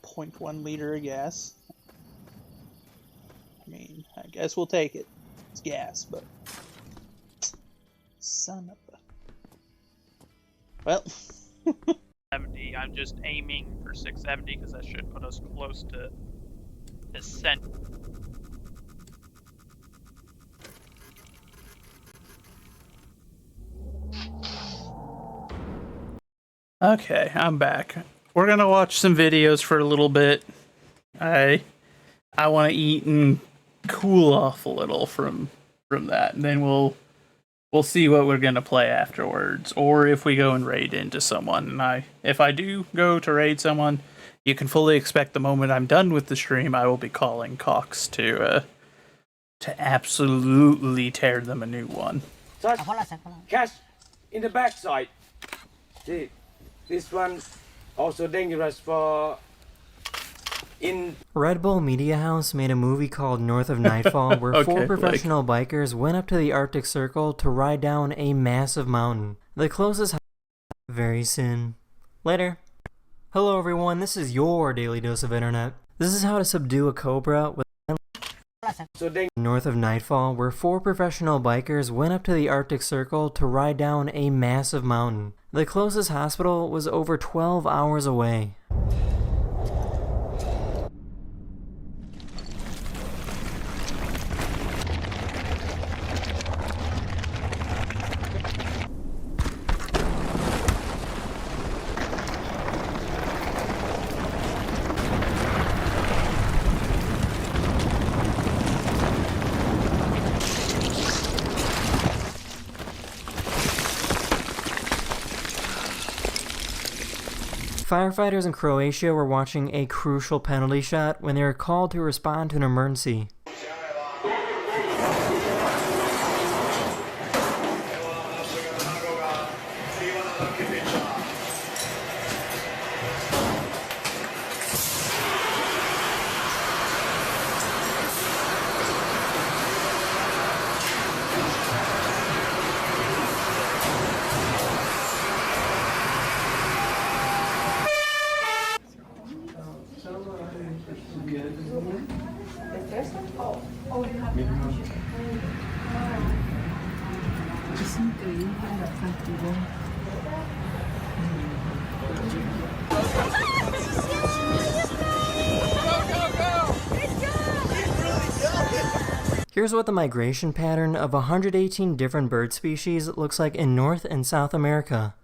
0.1 liter of gas. I mean, I guess we'll take it. It's gas, but son of a... Well, 70. I'm just aiming for 670 because that should put us close to descent. Okay, I'm back. We're gonna watch some videos for a little bit. I want to eat and cool off a little from that, and then we'll see what we're gonna play afterwards, or if we go and raid into someone. And if I do go to raid someone, you can fully expect the moment I'm done with the stream, I will be calling Cox to absolutely tear them a new one. Cash in the backside. See, this one also dangerous for in Red Bull Media House made a movie called North of Nightfall where four professional bikers went up to the Arctic Circle to ride down a massive mountain. The closest very soon. Later. Hello everyone, this is your daily dose of internet. This is how to subdue a cobra with North of Nightfall where four professional bikers went up to the Arctic Circle to ride down a massive mountain. The closest hospital was over 12 hours away. Firefighters in Croatia were watching a crucial penalty shot when they were called to respond to an emergency. Here's what the migration pattern of 118 different bird species looks like in North and South America.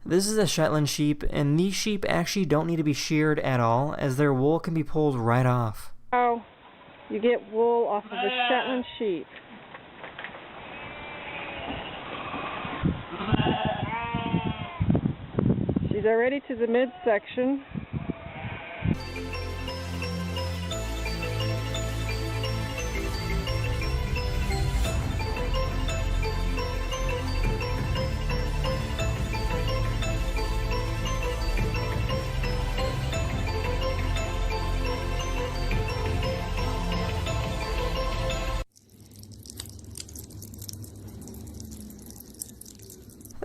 This is a Shetland sheep, and these sheep actually don't need to be sheared at all, as their wool can be pulled right off. Oh, you get wool off of the Shetland sheep. She's already to the midsection.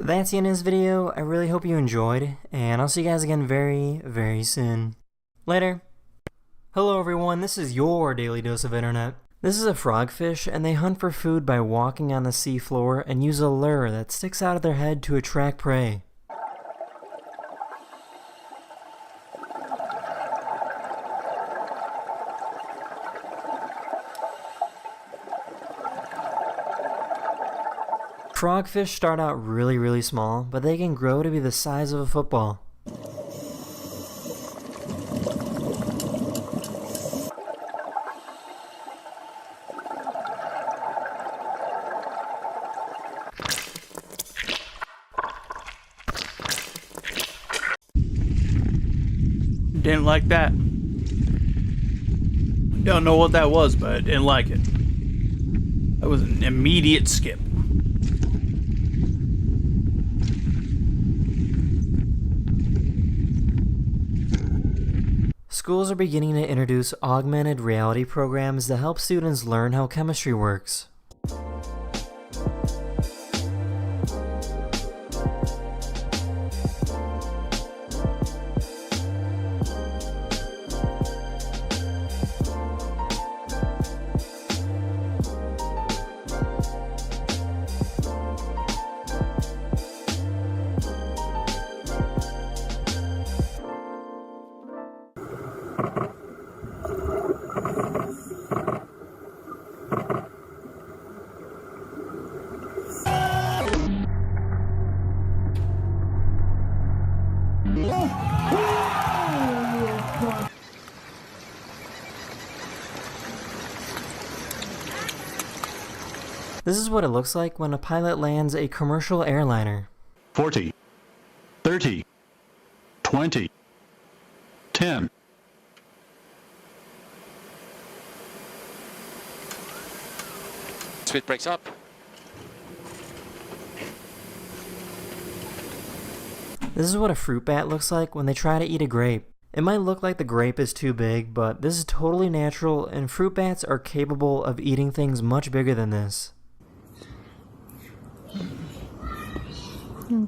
That's the end of this video. I really hope you enjoyed, and I'll see you guys again very, very soon. Later. Hello everyone, this is your Daily Dose of Internet. This is a frogfish, and they hunt for food by walking on the seafloor and use a lure that sticks out of their head to attract prey. Frogfish start out really small, but they can grow to be the size of a football. Didn't like that. Don't know what that was, but I didn't like it. That was an immediate skip. Schools are beginning to introduce augmented reality programs that help students learn how chemistry works. This is what it looks like when a pilot lands a commercial airliner. 40, 30, 20, 10. Speed breaks up. This is what a fruit bat looks like when they try to eat a grape. It might look like the grape is too big, but this is totally natural, and fruit bats are capable of eating things much bigger than this.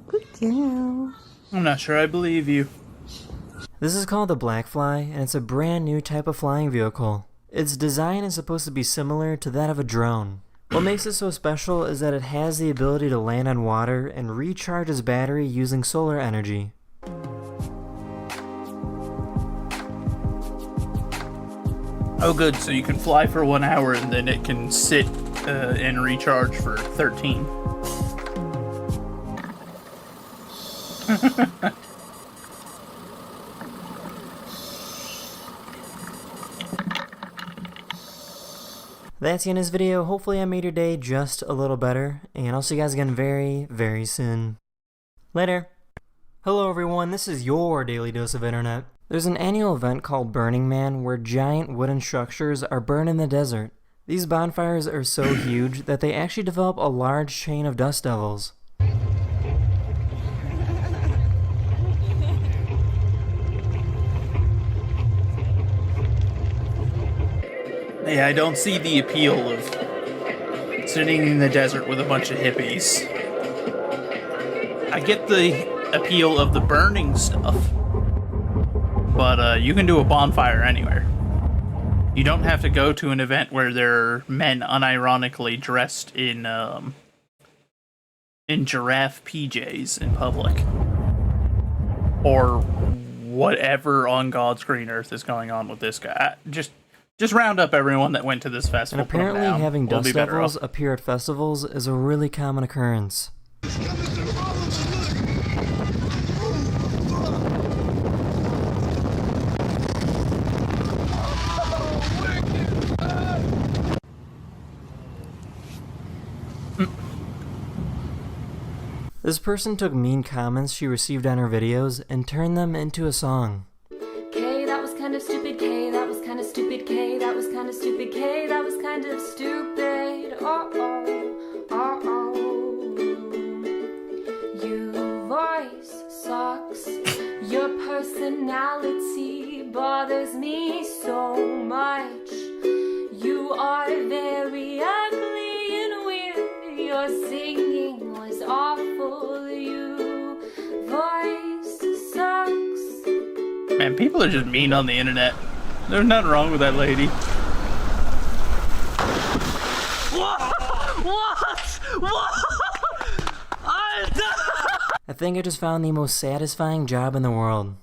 Good girl. I'm not sure I believe you. This is called the black fly, and it's a brand new type of flying vehicle. Its design is supposed to be similar to that of a drone. What makes it so special is that it has the ability to land on water and recharge its battery using solar energy. Oh good, so you can fly for 1 hour and then it can sit and recharge for 13. That's the end of this video. Hopefully I made your day just a little better, and I'll see you guys again very, very soon. Later. Hello everyone, this is your Daily Dose of Internet. There's an annual event called Burning Man where giant wooden structures are burned in the desert. These bonfires are so huge that they actually develop a large chain of dust devils. Yeah, I don't see the appeal of sitting in the desert with a bunch of hippies. I get the appeal of the burning stuff, but you can do a bonfire anywhere. You don't have to go to an event where there are men unironically dressed in giraffe PJs in public. Or whatever on God's green earth is going on with this guy. Just round up everyone that went to this festival. And apparently having dust devils appear at festivals is a really common occurrence. This person took mean comments she received on her videos and turned them into a song. K, that was kind of stupid. K, that was kind of stupid. K, that was kind of stupid. K, that was kind of stupid. Your voice sucks. Your personality bothers me so much. You are very ugly and weird. Your singing was awful. You Man, people are just mean on the internet. There's nothing wrong with that lady. I think I just found the most satisfying job in the world.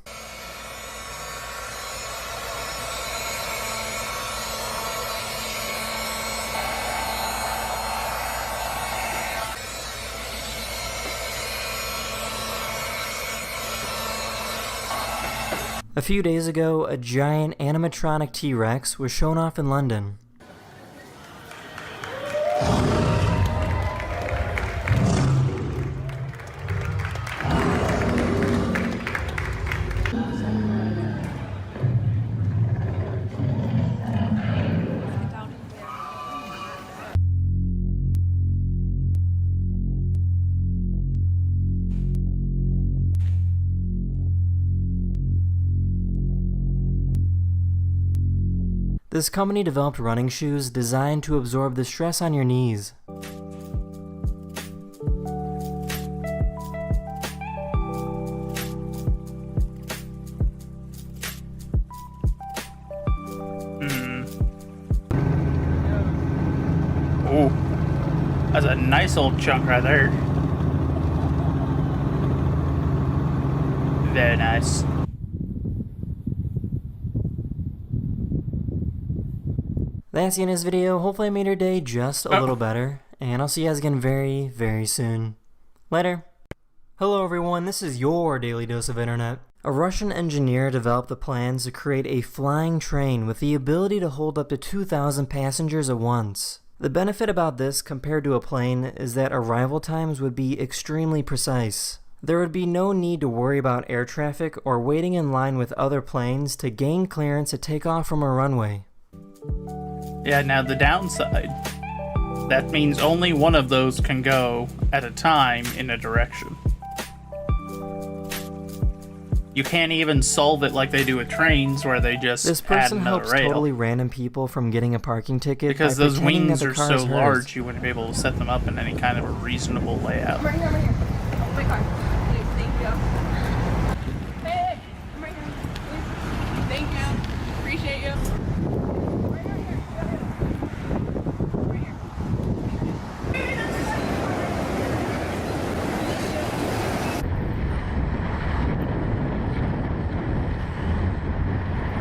A few days ago, a giant animatronic T-Rex was shown off in London. This company developed running shoes designed to absorb the stress on your knees. Ooh, that's a nice old chunk right there. Very nice. That's the end of this video. Hopefully I made your day just a little better. And I'll see you guys again very, very soon. Later. Hello everyone, this is your Daily Dose of Internet. A Russian engineer developed the plans to create a flying train with the ability to hold up to 2,000 passengers at once. The benefit about this compared to a plane is that arrival times would be extremely precise. There would be no need to worry about air traffic or waiting in line with other planes to gain clearance to take off from a runway. Yeah, now the downside, that means only one of those can go at a time in a direction. You can't even solve it like they do with trains where they just This add person another helps rail. totally random people from getting a parking ticket Because by those pretending wings that the are car so is hers. large, you wouldn't be able to set them up in any kind of a reasonable layout. I'm right here, Oh my car. Please, thank you. Hey, I'm right here. Please. Thank you. Appreciate you.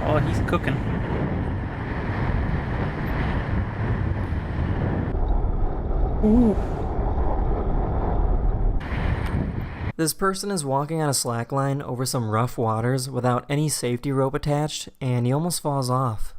Oh, he's cooking. Ooh. This person is walking on a slack line over some rough waters without any safety rope attached, and he almost falls off.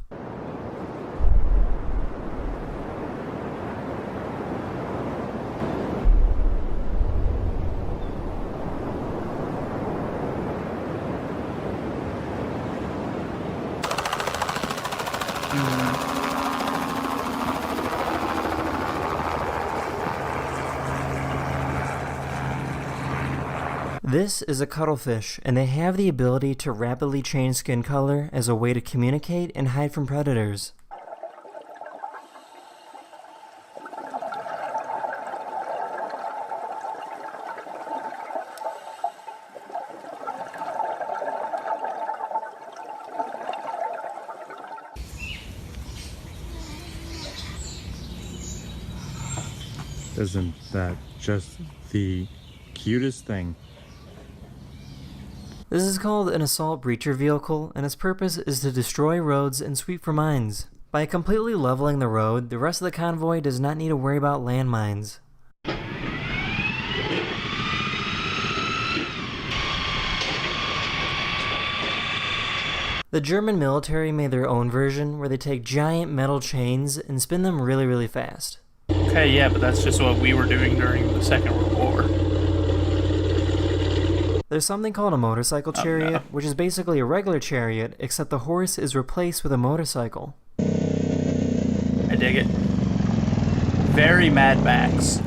This is a cuttlefish, and they have the ability to rapidly change skin color as a way to communicate and hide from predators. Isn't that just the cutest thing? This is called an assault breacher vehicle, and its purpose is to destroy roads and sweep for mines. By completely leveling the road, the rest of the convoy does not need to worry about landmines. The German military made their own version where they take giant metal chains and spin them really, really fast. Okay, yeah, but that's just what we were doing during the Second World War. There's something called a motorcycle chariot, which is basically a regular chariot, except the horse is replaced with a motorcycle. I dig it. Very Mad Max.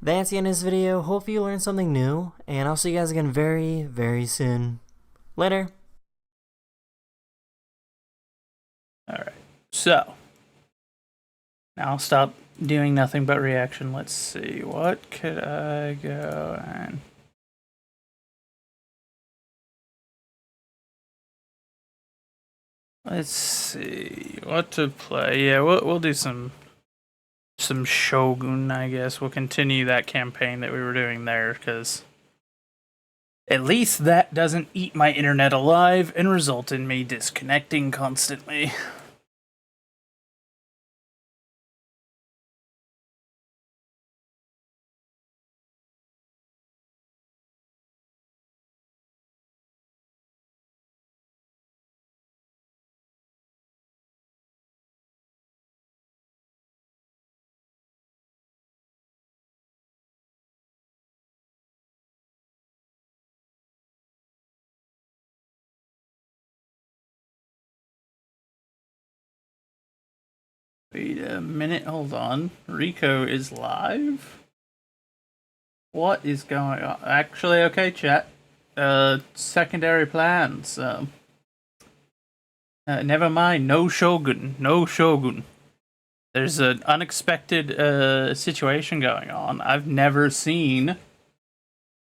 That's the end of this video. Hopefully you learned something new, and I'll see you guys again very, very soon. Later. Alright, so Now I'll stop doing nothing but reaction. Let's see. What could I go and... Let's see what to play. Yeah, we'll do some Shogun, I guess. We'll continue that campaign that we were doing there, because at least that doesn't eat my internet alive and result in me disconnecting constantly. Wait a minute, hold on. Rico is live? What is going on? Actually, okay, chat. Secondary plans. Never mind. No Shogun. No Shogun. There's an unexpected situation going on. I've never seen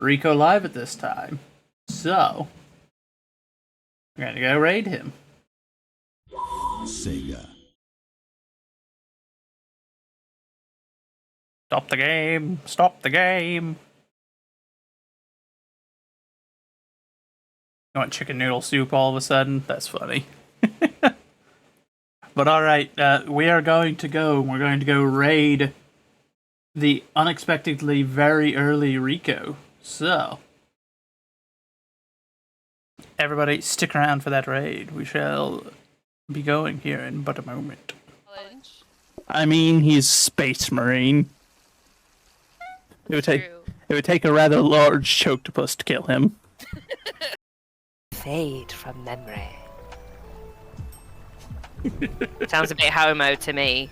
Rico live at this time. So, we're gonna go raid him. Sega. Stop the game! Stop the game! You want chicken noodle soup all of a sudden? That's funny. But alright, we are going to go. We're going to go raid the unexpectedly very early Rico. So, everybody stick around for that raid. We shall be going here in but a moment. I mean, he's Space Marine. It would take a rather large Choctopus to kill him. Fade from memory. Sounds a bit homo to me.